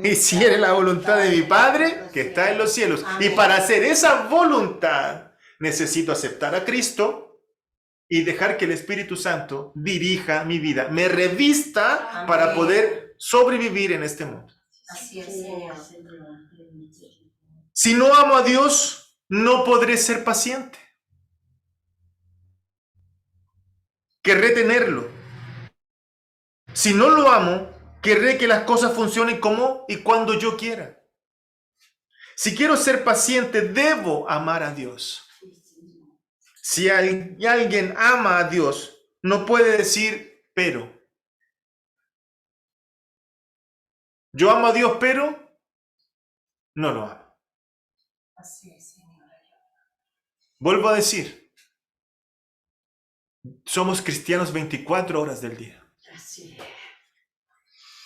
hiciere la voluntad de mi Padre que está en los cielos. Y para hacer esa voluntad necesito aceptar a Cristo y dejar que el Espíritu Santo dirija mi vida, me revista para poder sobrevivir en este mundo. Así es, Señor. Si no amo a Dios, no podré ser paciente. Querré tenerlo. Si no lo amo, querré que las cosas funcionen como y cuando yo quiera. Si quiero ser paciente, debo amar a Dios. Si alguien ama a Dios, no puede decir pero. Yo amo a Dios, pero no lo amo. Así es, Señor. Vuelvo a decir, somos cristianos 24 horas del día. Así es.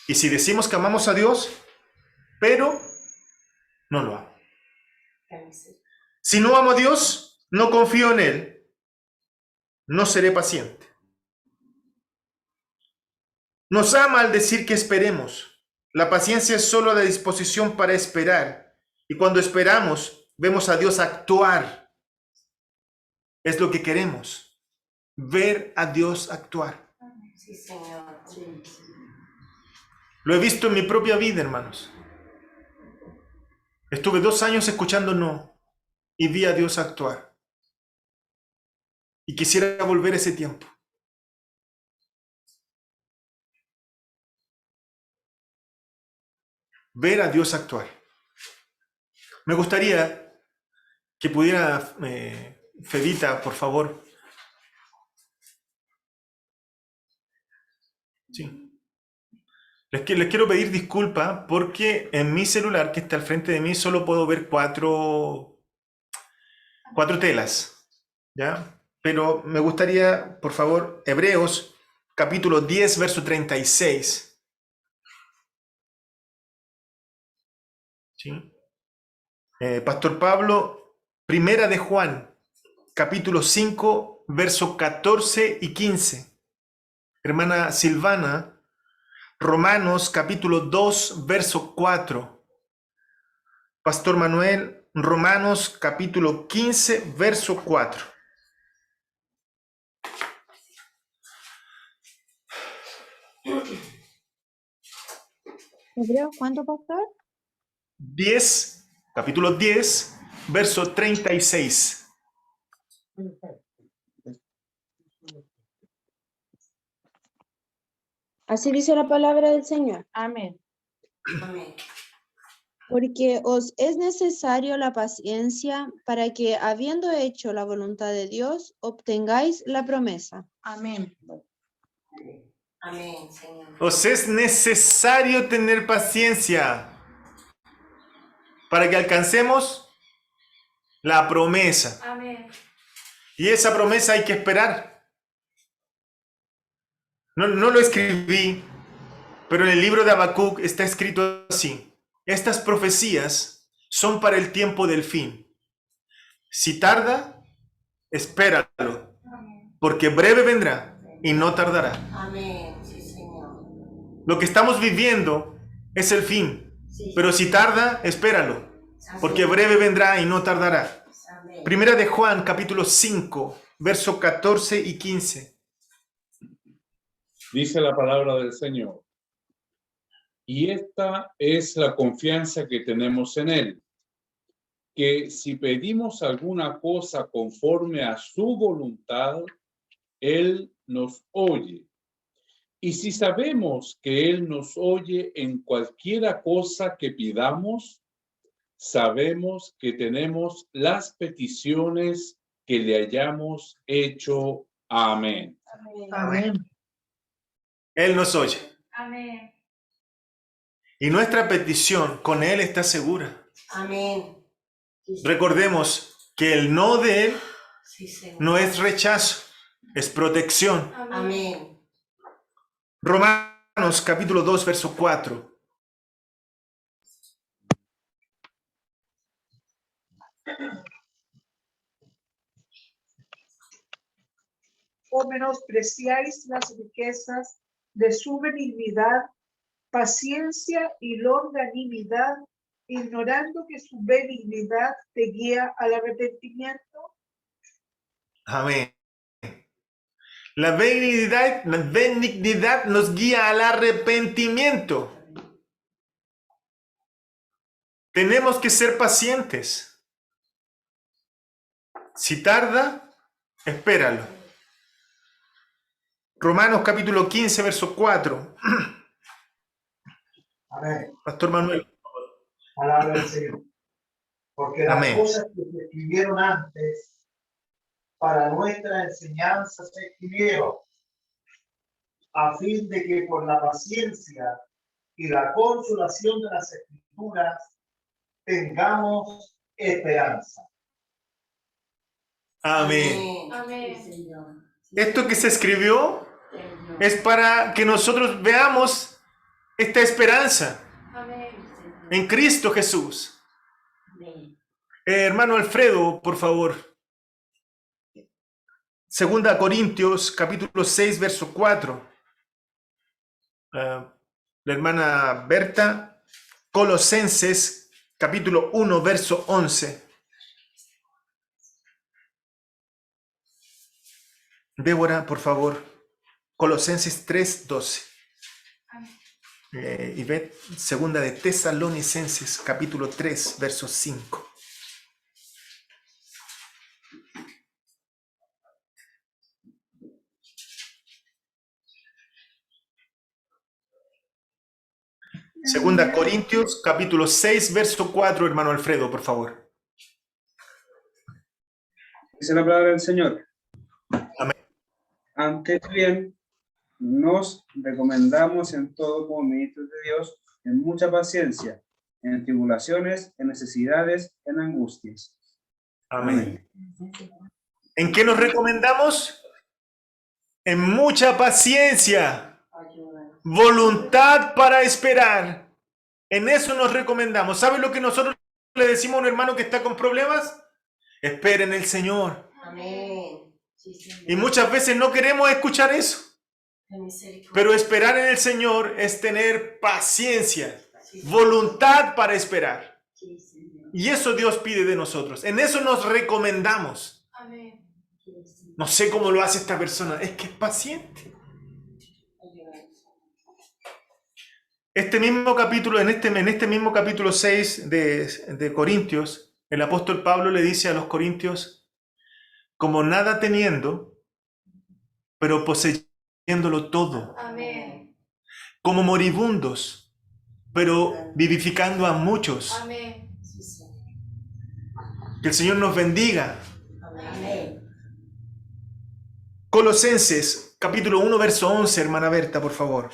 Y si decimos que amamos a Dios, pero no lo amo. Si no amo a Dios, no confío en Él, no seré paciente. Nos ama al decir que esperemos. La paciencia es solo la disposición para esperar. Y cuando esperamos, vemos a Dios actuar. Es lo que queremos. Ver a Dios actuar. Sí, Señor. Sí. Lo he visto en mi propia vida, hermanos. Estuve 2 años escuchando no y vi a Dios actuar. Y quisiera volver a ese tiempo. Ver a Dios actuar. Me gustaría que pudiera, Fedita, por favor. Sí. Les quiero pedir disculpas porque en mi celular que está al frente de mí solo puedo ver cuatro telas, ¿ya? Pero me gustaría, por favor, Hebreos, capítulo 10, verso 36. ¿Sí? Pastor Pablo, primera de Juan, capítulo 5, verso 14 y 15. Hermana Silvana, Romanos, capítulo 2, verso 4. Pastor Manuel, Romanos, capítulo 15, verso 4. Hebreos, ¿cuánto, pastor? 10, capítulo 10, verso 36. Así dice la palabra del Señor. Amén. Amén. Porque os es necesario la paciencia para que, habiendo hecho la voluntad de Dios, obtengáis la promesa. Amén. Amén, Señor. Os es necesario tener paciencia para que alcancemos la promesa. Amén. Y esa promesa hay que esperar. No lo escribí, pero en el libro de Habacuc está escrito así. Estas profecías son para el tiempo del fin. Si tarda, espéralo, porque breve vendrá y no tardará. Amén, sí, Señor. Lo que estamos viviendo es el fin, Sí. pero si tarda, espéralo, porque breve vendrá y no tardará. Amén. Primera de Juan, capítulo 5, verso 14 y 15. Dice la palabra del Señor. Y esta es la confianza que tenemos en Él, que si pedimos alguna cosa conforme a su voluntad, Él nos oye. Y si sabemos que Él nos oye en cualquiera cosa que pidamos, sabemos que tenemos las peticiones que le hayamos hecho. Amén. Amén. Él nos oye. Amén. Y nuestra petición con Él está segura. Amén. Sí, Señor. Recordemos que el no de Él Sí, Señor. no es rechazo, es protección. Amén. Romanos capítulo 2, verso 4. O menospreciáis las riquezas de su benignidad, paciencia y longanimidad, ignorando que su benignidad te guía al arrepentimiento. Amén. La benignidad nos guía al arrepentimiento. Tenemos que ser pacientes. Si tarda, espéralo. Romanos capítulo 15, verso 4. Amén. Pastor Manuel. Palabra del Señor. Porque las Amén. cosas que se escribieron antes para nuestra enseñanza se escribieron, a fin de que por la paciencia y la consolación de las Escrituras tengamos esperanza. Amén. Amén. Sí, Señor. Esto que se escribió Señor. es para que nosotros veamos esta esperanza Amén. en Cristo Jesús. Amén. Hermano Alfredo, por favor. Segunda Corintios, capítulo 6, verso 4. La hermana Berta, Colosenses, capítulo 1, verso 11. Débora, por favor. Colosenses 3, 12. Y ve segunda de Tesalonicenses, capítulo 3, verso 5. Segunda Corintios, capítulo 6, verso 4, hermano Alfredo, por favor. Dice la palabra del Señor. Amén. Antes bien, nos recomendamos en todo como ministros de Dios, en mucha paciencia, en tribulaciones, en necesidades, en angustias. Amén. ¿En qué nos recomendamos? En mucha paciencia, voluntad para esperar. En eso nos recomendamos. ¿Sabe lo que nosotros le decimos a un hermano que está con problemas? Espera en el Señor. Amén. Sí, Señor. Y muchas veces no queremos escuchar eso. Pero esperar en el Señor es tener paciencia, voluntad para esperar. Sí, Señor. Y eso Dios pide de nosotros. En eso nos recomendamos. Amén. No sé cómo lo hace esta persona. Es que es paciente. Este mismo capítulo, en este mismo capítulo 6 de Corintios, el apóstol Pablo le dice a los corintios, como nada teniendo, pero poseyéndolo todo. Amén. Como moribundos, pero vivificando a muchos. Amén. Sí, Señor. Que el Señor nos bendiga. Amén. Colosenses, capítulo 1, verso 11, hermana Berta, por favor.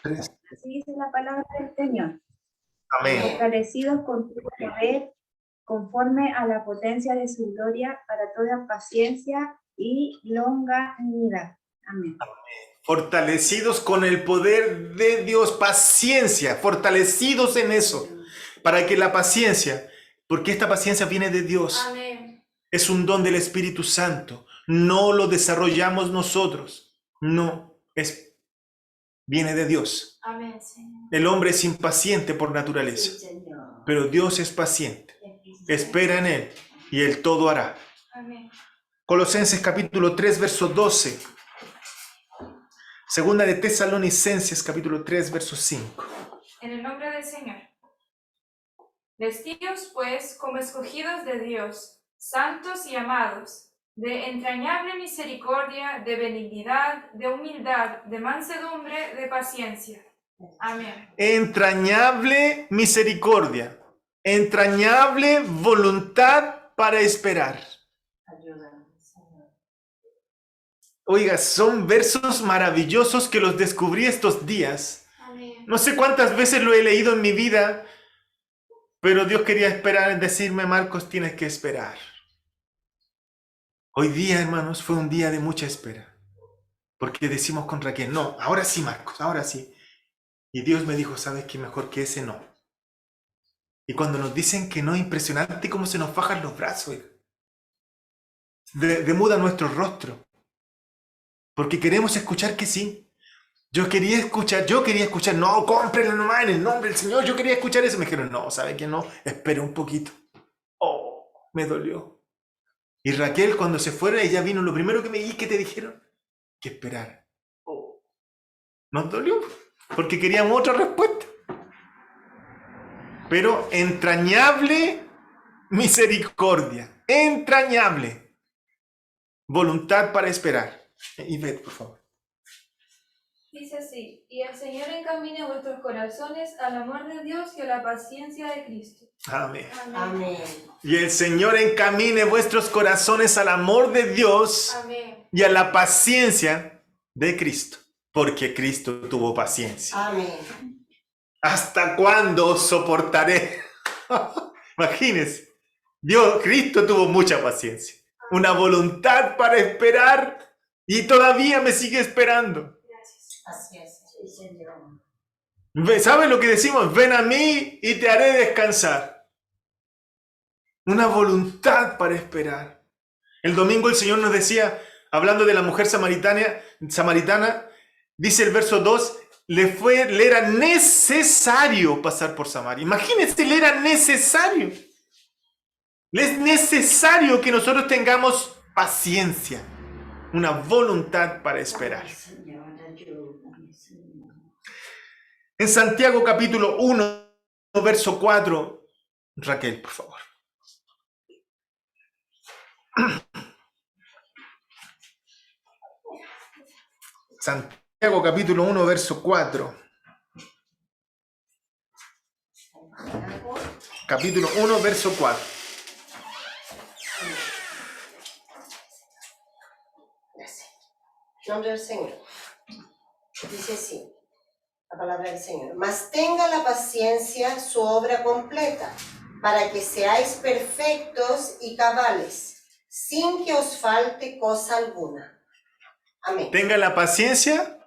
Así dice la palabra del Señor. Amén. Fortalecidos con tu poder, conforme a la potencia de su gloria, para toda paciencia y longanimidad. Amén. Fortalecidos con el poder de Dios, paciencia, fortalecidos en eso, para que la paciencia, porque esta paciencia viene de Dios, Amén. es un don del Espíritu Santo, no lo desarrollamos nosotros, no, viene de Dios. Amén, Señor. El hombre es impaciente por Sí, naturaleza, Señor. pero Dios es paciente, espera en Él y Él todo hará. Amén. Colosenses capítulo 3, verso 12. Segunda de Tesalonicenses capítulo 3, verso 5. En el nombre del Señor. Vestidos, pues, como escogidos de Dios, santos y amados, de entrañable misericordia, de benignidad, de humildad, de mansedumbre, de paciencia. Amén. Entrañable misericordia, entrañable voluntad para esperar. Ayúdanos, Señor. Oiga, son versos maravillosos que los descubrí estos días. Amén. No sé cuántas veces lo he leído en mi vida, pero Dios quería esperar en decirme, Marcos, tienes que esperar. Hoy día, hermanos, fue un día de mucha espera. Porque decimos con Raquel, no, ahora sí, Marcos, ahora sí. Y Dios me dijo, ¿sabes qué? Mejor que ese no. Y cuando nos dicen que no, es impresionante cómo se nos bajan los brazos. Oiga. Demuda nuestro rostro. Porque queremos escuchar que sí. Yo quería escuchar, no, cómprenlo nomás en el nombre del Señor, yo quería escuchar eso. Me dijeron, no, ¿sabe qué? No, espere un poquito. Oh, me dolió. Y Raquel, cuando se fuera, ella vino, lo primero que me di, ¿qué te dijeron? Que esperar. Oh, nos dolió, porque queríamos otra respuesta. Pero entrañable misericordia, entrañable voluntad para esperar. Ivette, por favor. Dice así, y el Señor encamine vuestros corazones al amor de Dios y a la paciencia de Cristo. Amén. Amén. Y el Señor encamine vuestros corazones al amor de Dios Amén. y a la paciencia de Cristo, porque Cristo tuvo paciencia. Amén. ¿Hasta cuándo os soportaré? Imagínense, Cristo tuvo mucha paciencia, una voluntad para esperar y todavía me sigue esperando. Gracias. Así es. Sí, Señor. ¿Saben lo que decimos? Ven a mí y te haré descansar. Una voluntad para esperar. El domingo el Señor nos decía, hablando de la mujer samaritana, dice el verso 2, le era necesario pasar por Samaria. Imagínense, le era necesario. Es necesario que nosotros tengamos paciencia, una voluntad para esperar. Señor, ayúdame, Señor. En Santiago capítulo 1, verso 4, Raquel, por favor. Santiago capítulo 1, verso 4. Capítulo 1, verso 4. Nombre del Señor. Dice así, la palabra del Señor. Mas tenga la paciencia su obra completa, para que seáis perfectos y cabales, sin que os falte cosa alguna. Amén. Tenga la paciencia.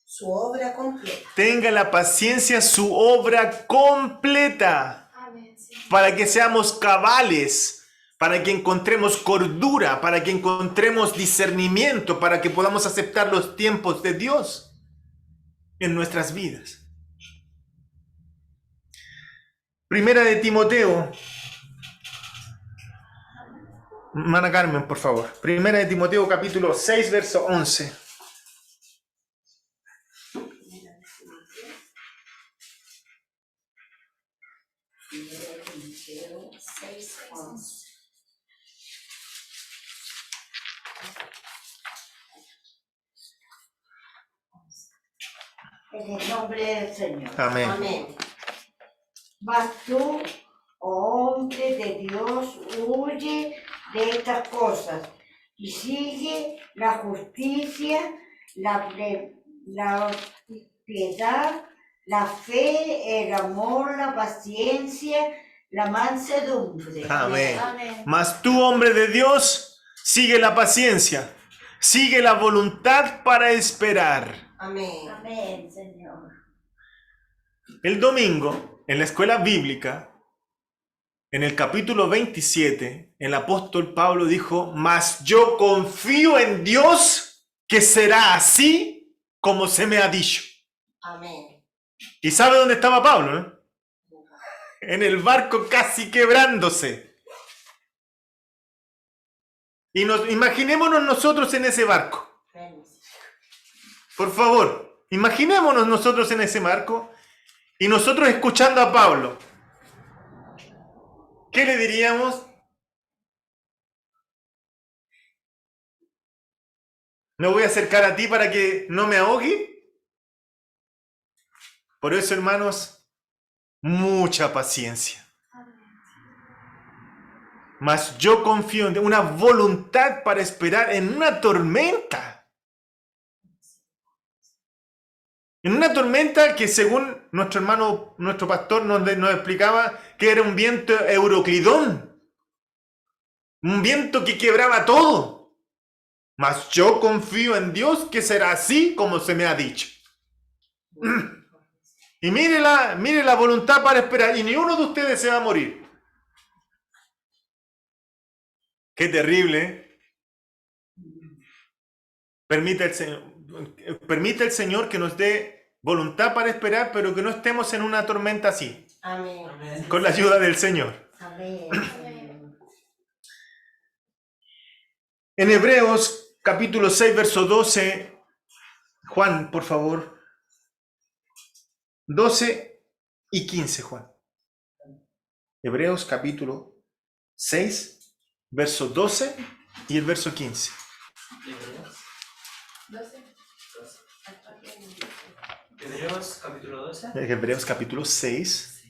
Su obra completa. Tenga la paciencia su obra completa. Amén, Señor. Para que seamos cabales, para que encontremos cordura, para que encontremos discernimiento, para que podamos aceptar los tiempos de Dios en nuestras vidas. Primera de Timoteo. Hermana Carmen, por favor. Primera de Timoteo, capítulo 6, verso 11. En el nombre del Señor. Amén. Amén. Mas tú, oh hombre de Dios, huye de estas cosas y sigue la justicia, la piedad, la fe, el amor, la paciencia, la mansedumbre. Amén. Amén. Mas tú, hombre de Dios, sigue la paciencia, sigue la voluntad para esperar. Amén. Amén, Señor. El domingo, en la escuela bíblica, en el capítulo 27, el apóstol Pablo dijo, mas yo confío en Dios que será así como se me ha dicho. Amén. ¿Y sabe dónde estaba Pablo? ¿No? En el barco casi quebrándose. Y imaginémonos nosotros en ese barco. Por favor, imaginémonos nosotros en ese barco y nosotros escuchando a Pablo. ¿Qué le diríamos? ¿Me voy a acercar a ti para que no me ahogue? Por eso, hermanos, mucha paciencia. Mas yo confío en una voluntad para esperar en una tormenta. En una tormenta que según nuestro hermano, nuestro pastor nos explicaba que era un viento euroclidón. Un viento que quebraba todo. Mas yo confío en Dios que será así como se me ha dicho. Y mire la voluntad para esperar. Y ni uno de ustedes se va a morir. Qué terrible, ¿eh? Permite el Señor que nos dé voluntad para esperar, pero que no estemos en una tormenta así. Amén. Con la ayuda del Señor. Amén. En Hebreos capítulo 6, verso 12. Juan, por favor. 12 y 15, Juan. Hebreos capítulo 6, verso 12 y el verso 15. Hebreos capítulo 12. Hebreos capítulo 6,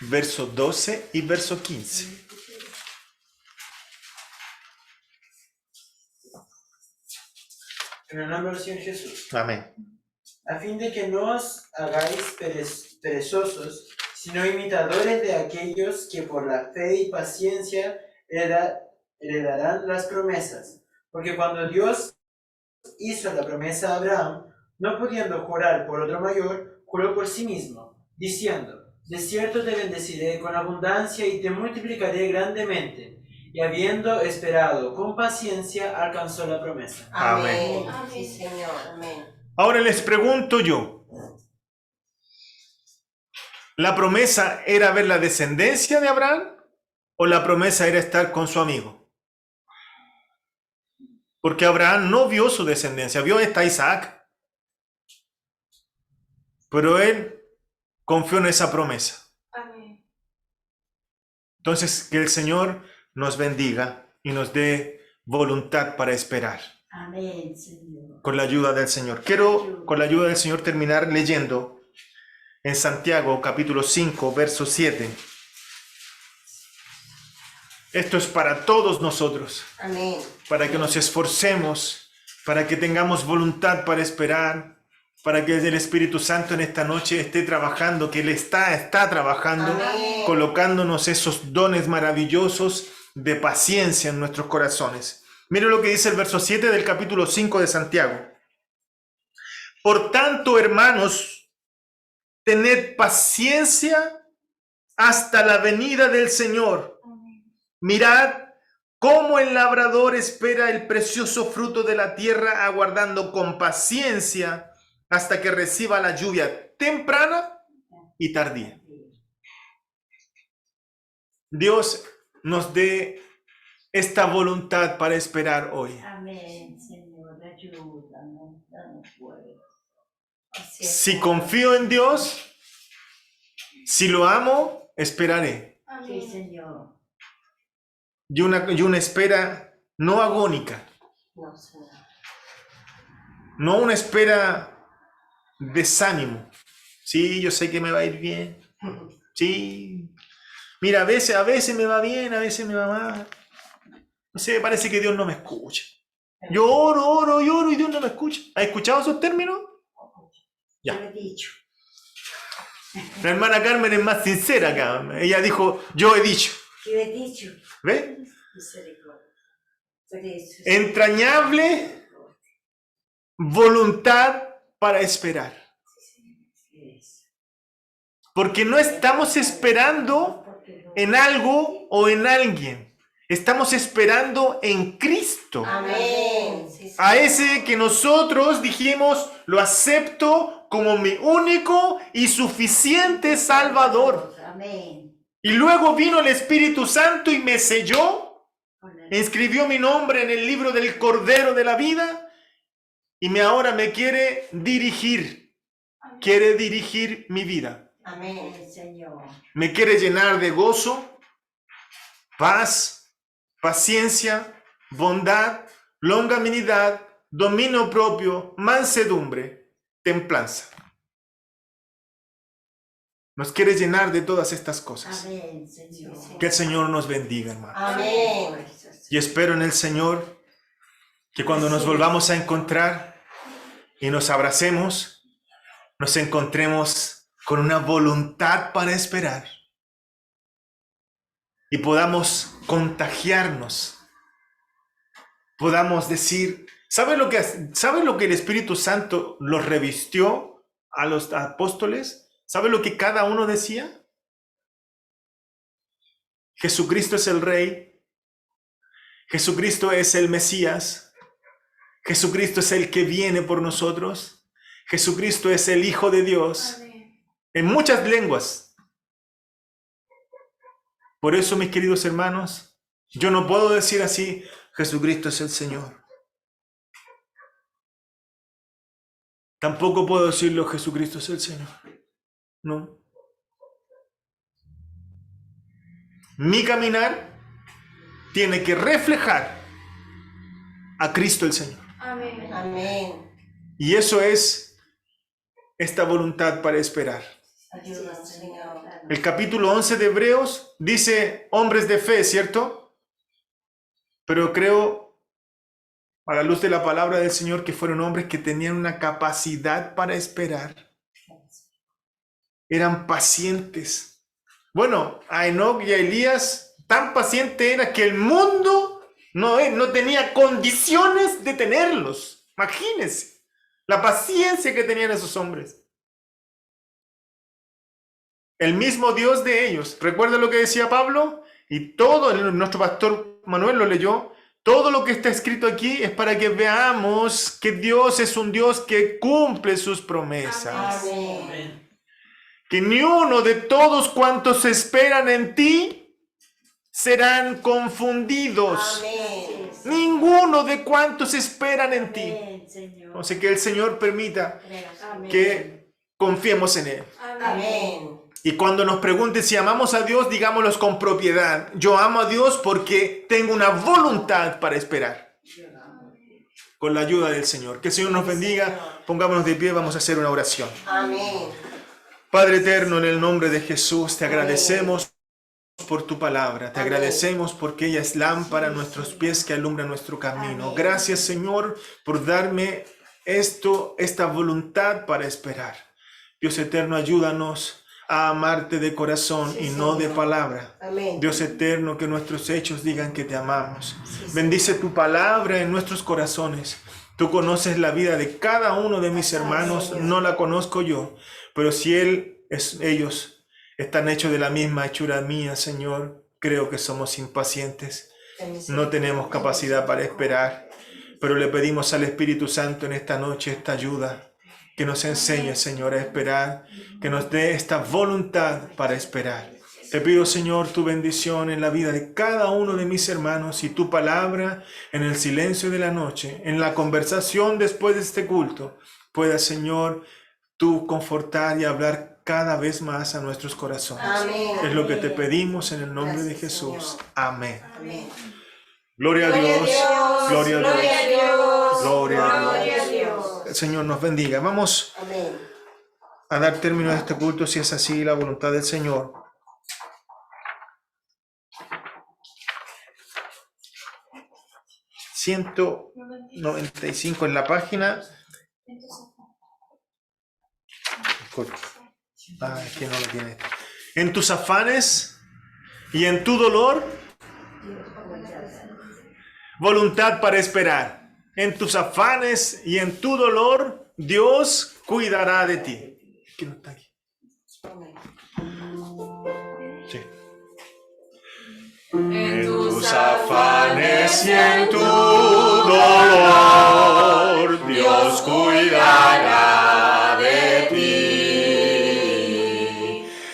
verso 12 y verso 15. En el nombre del Señor Jesús. Amén. A fin de que no os hagáis perezosos, sino imitadores de aquellos que por la fe y paciencia heredarán las promesas. Porque cuando Dios hizo la promesa a Abraham, no pudiendo jurar por otro mayor, juró por sí mismo, diciendo, de cierto te bendeciré con abundancia y te multiplicaré grandemente. Y habiendo esperado con paciencia, alcanzó la promesa. Amén. Sí, Señor. Amén. Ahora les pregunto yo. ¿La promesa era ver la descendencia de Abraham o la promesa era estar con su amigo? Porque Abraham no vio su descendencia, vio esta Isaac. Pero él confió en esa promesa. Amén. Entonces, que el Señor nos bendiga y nos dé voluntad para esperar. Amén, Señor. Con la ayuda del Señor. Quiero, con la ayuda del Señor, terminar leyendo en Santiago, capítulo 5, verso 7. Esto es para todos nosotros. Amén. Para que nos esforcemos, para que tengamos voluntad para esperar, para que el Espíritu Santo en esta noche esté trabajando, que Él está trabajando, Amén. colocándonos esos dones maravillosos de paciencia en nuestros corazones. Miren lo que dice el verso 7 del capítulo 5 de Santiago. Por tanto, hermanos, tened paciencia hasta la venida del Señor. Mirad cómo el labrador espera el precioso fruto de la tierra, aguardando con paciencia hasta que reciba la lluvia temprana y tardía. Dios nos dé esta voluntad para esperar hoy. Amén, Señor. Ayúdanos, danos fuerza. Si confío en Dios, si lo amo, esperaré. Sí, Señor. Y una espera no agónica, No, Señor. no una espera desánimo. Sí, yo sé que me va a ir bien. Sí. Mira, a veces me va bien, a veces me va mal. No sé, parece que Dios no me escucha. Yo oro y Dios no me escucha. ¿Has escuchado esos términos? Ya. Lo he dicho. La hermana Carmen es más sincera acá. Ella dijo, yo he dicho. Yo he dicho. ¿Ves? Misericordia. Por eso, Entrañable voluntad para esperar. Porque no estamos esperando en algo o en alguien. Estamos esperando en Cristo. Amén. Sí, A ese que nosotros dijimos, lo acepto como mi único y suficiente Salvador. Amén. Y luego vino el Espíritu Santo y me selló, inscribió mi nombre en el libro del Cordero de la Vida y ahora me quiere dirigir mi vida. Amén. Señor. Me quiere llenar de gozo, paz, paciencia, bondad, longanimidad, dominio propio, mansedumbre, templanza. Nos quiere llenar de todas estas cosas. Amén, Señor. Que el Señor nos bendiga, hermano. Amén. Y espero en el Señor que cuando nos volvamos a encontrar y nos abracemos, nos encontremos con una voluntad para esperar y podamos contagiarnos, podamos decir, ¿sabe lo que el Espíritu Santo los revistió a los apóstoles? ¿Sabe lo que cada uno decía? Jesucristo es el Rey, Jesucristo es el Mesías, Jesucristo es el que viene por nosotros, Jesucristo es el Hijo de Dios. Amén. En muchas lenguas. Por eso, mis queridos hermanos, yo no puedo decir así, Jesucristo es el Señor. Tampoco puedo decirlo, Jesucristo es el Señor. No. Mi caminar tiene que reflejar a Cristo el Señor. Amén. Amén. Y eso es esta voluntad para esperar. Ayúdanos, Señor. El capítulo 11 de Hebreos dice hombres de fe, ¿cierto? Pero creo, a la luz de la palabra del Señor, que fueron hombres que tenían una capacidad para esperar. Eran pacientes. Bueno, a Enoc y a Elías, tan paciente era que el mundo no tenía condiciones de tenerlos. Imagínense la paciencia que tenían esos hombres. El mismo Dios de ellos. ¿Recuerda lo que decía Pablo? Y todo, nuestro pastor Manuel lo leyó. Todo lo que está escrito aquí es para que veamos que Dios es un Dios que cumple sus promesas. Amén. que ni uno de todos cuantos esperan en ti serán confundidos. Amén. Ninguno de cuantos esperan en ti. Amén, Señor. Entonces, que el Señor permita Amén. que confiemos en Él. Amén. Y cuando nos pregunten si amamos a Dios, digámoslos con propiedad. Yo amo a Dios porque tengo una voluntad para esperar. Con la ayuda del Señor. Que el Señor nos bendiga. Pongámonos de pie, vamos a hacer una oración. Amén. Padre eterno, en el nombre de Jesús, te agradecemos por tu palabra. Te agradecemos porque ella es lámpara a nuestros pies que alumbra nuestro camino. Gracias, Señor, por darme esta voluntad para esperar. Dios eterno, ayúdanos a amarte de corazón y no de palabra. Amén. Dios eterno, que nuestros hechos digan que te amamos. Bendice tu palabra en nuestros corazones. Tú conoces la vida de cada uno de mis hermanos, no la conozco yo, pero si ellos están hechos de la misma hechura mía, Señor, creo que somos impacientes. No tenemos capacidad para esperar, pero le pedimos al Espíritu Santo en esta noche esta ayuda, que nos enseñe, Señor, a esperar, que nos dé esta voluntad para esperar. Te pido, Señor, tu bendición en la vida de cada uno de mis hermanos y tu palabra en el silencio de la noche, en la conversación después de este culto, pueda, Señor, tú confortar y hablar cada vez más a nuestros corazones. Amén. Es lo que te pedimos en el nombre de Jesús. Señor. Amén. Amén. Gloria a Dios. Gloria a Dios. Gloria a Dios. Gloria a Dios. Gloria a Dios. El Señor nos bendiga. Vamos Amén. a dar término a este culto si es así la voluntad del Señor. ...195 en la página... es que no lo tiene. En tus afanes y en tu dolor, voluntad para esperar. En tus afanes y en tu dolor, Dios cuidará de ti. ¿Quién está aquí? Sí. En tus afanes y en tu dolor, Dios cuidará de ti.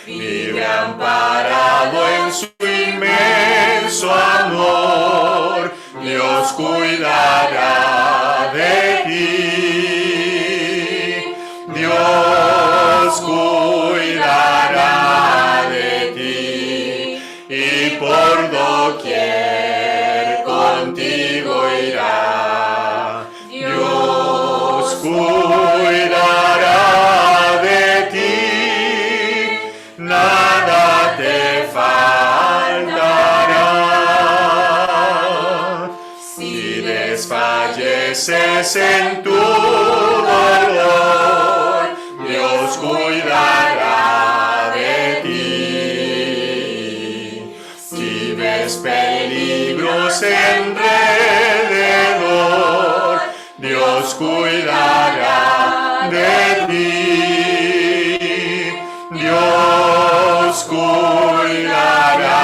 Vive amparado en su inmenso amor, Dios cuidará de ti. Dios cuidará de ti y por doquier contigo irá. Dios cuidará de ti, nada te faltará. Si desfalleces en tu dolor, Dios cuidará de ti. Si ves peligros alrededor, Dios cuidará de ti. Dios cuidará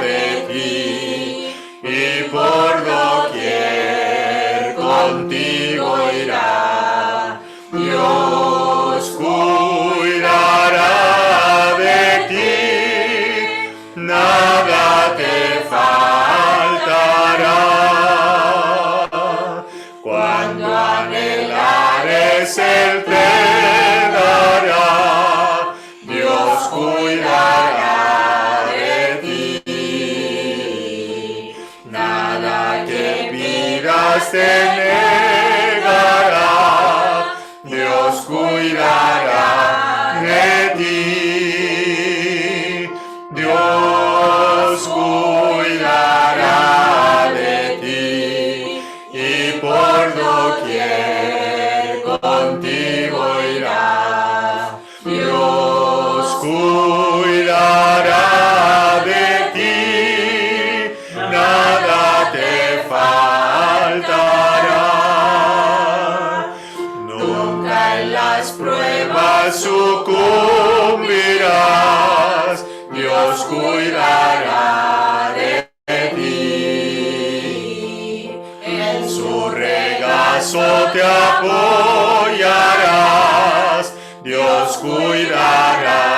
de ti y por doquier contigo irá. Dios cuidará de ti, nada te faltará. Cuando anhelares Él te dará. Dios cuidará de ti. Nada que pidas te negará. Dios cuidará de ti. Dios cuidará de ti y por doquier contigo irá. Dios cuidará de ti, nada te faltará. Nunca en las pruebas sucumbirás. Dios cuidará de ti. En su regazo te apoyarás. Dios cuidará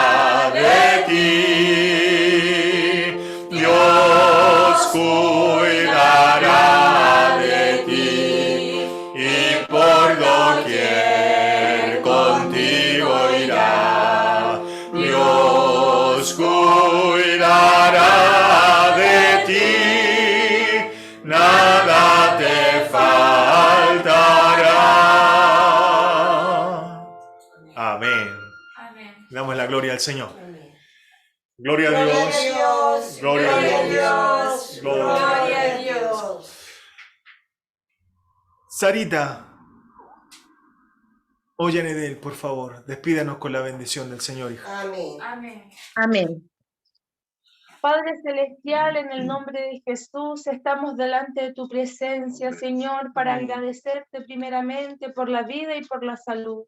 gloria al Señor. Amén. Gloria a Gloria Dios. a Dios. Gloria a Gloria a Dios. Dios. Gloria Gloria a Dios. Sarita, oye Nedel, por favor, despídanos con la bendición del Señor, hija. Amén. Amén. Amén. Padre Celestial, en el nombre de Jesús, estamos delante de tu presencia, Señor, para agradecerte primeramente por la vida y por la salud.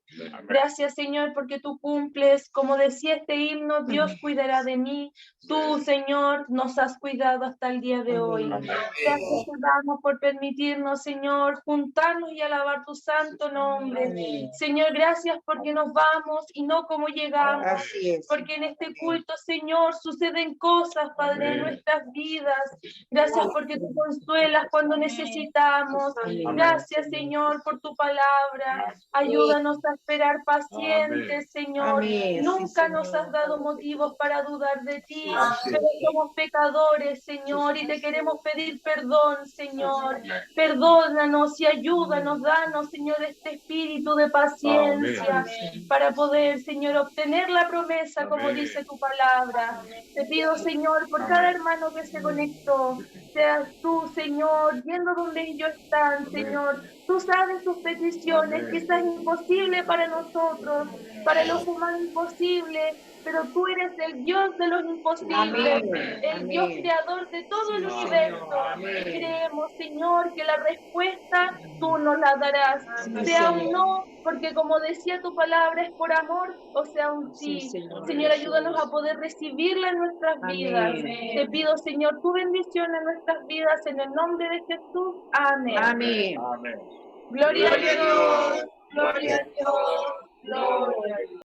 Gracias, Señor, porque tú cumples, como decía este himno, Dios cuidará de mí. Tú, Señor, nos has cuidado hasta el día de hoy. Gracias te damos por permitirnos, Señor, juntarnos y alabar tu santo nombre. Señor, gracias porque nos vamos y no como llegamos. Porque en este culto, Señor, suceden cosas, Padre, en nuestras vidas. Gracias porque tú consuelas cuando necesitamos. Gracias, Señor, por tu palabra. Ayúdanos a esperar pacientes, Señor. Nunca nos has dado motivos para dudar de ti, pero somos pecadores, Señor, y te queremos pedir perdón, Señor. Perdónanos y ayúdanos, danos, Señor, este espíritu de paciencia para poder, Señor, obtener la promesa como dice tu palabra. Te pido, Señor, por cada hermano que se conectó, seas tú, Señor, yendo donde ellos están, Señor. Tú sabes sus peticiones, quizás imposible para nosotros, para los humanos imposible, pero tú eres el Dios de los imposibles, el Dios creador de todo el universo. Creemos, Señor, que la respuesta tú nos la darás, sea un no, porque como decía tu palabra, es por amor, o sea un sí. Señor, ayúdanos a poder recibirla en nuestras vidas. Te pido, Señor, tu bendición en nuestras vidas, en el nombre de Jesús. Amén. Gloria a Dios. Gloria a Dios. Gloria a Dios.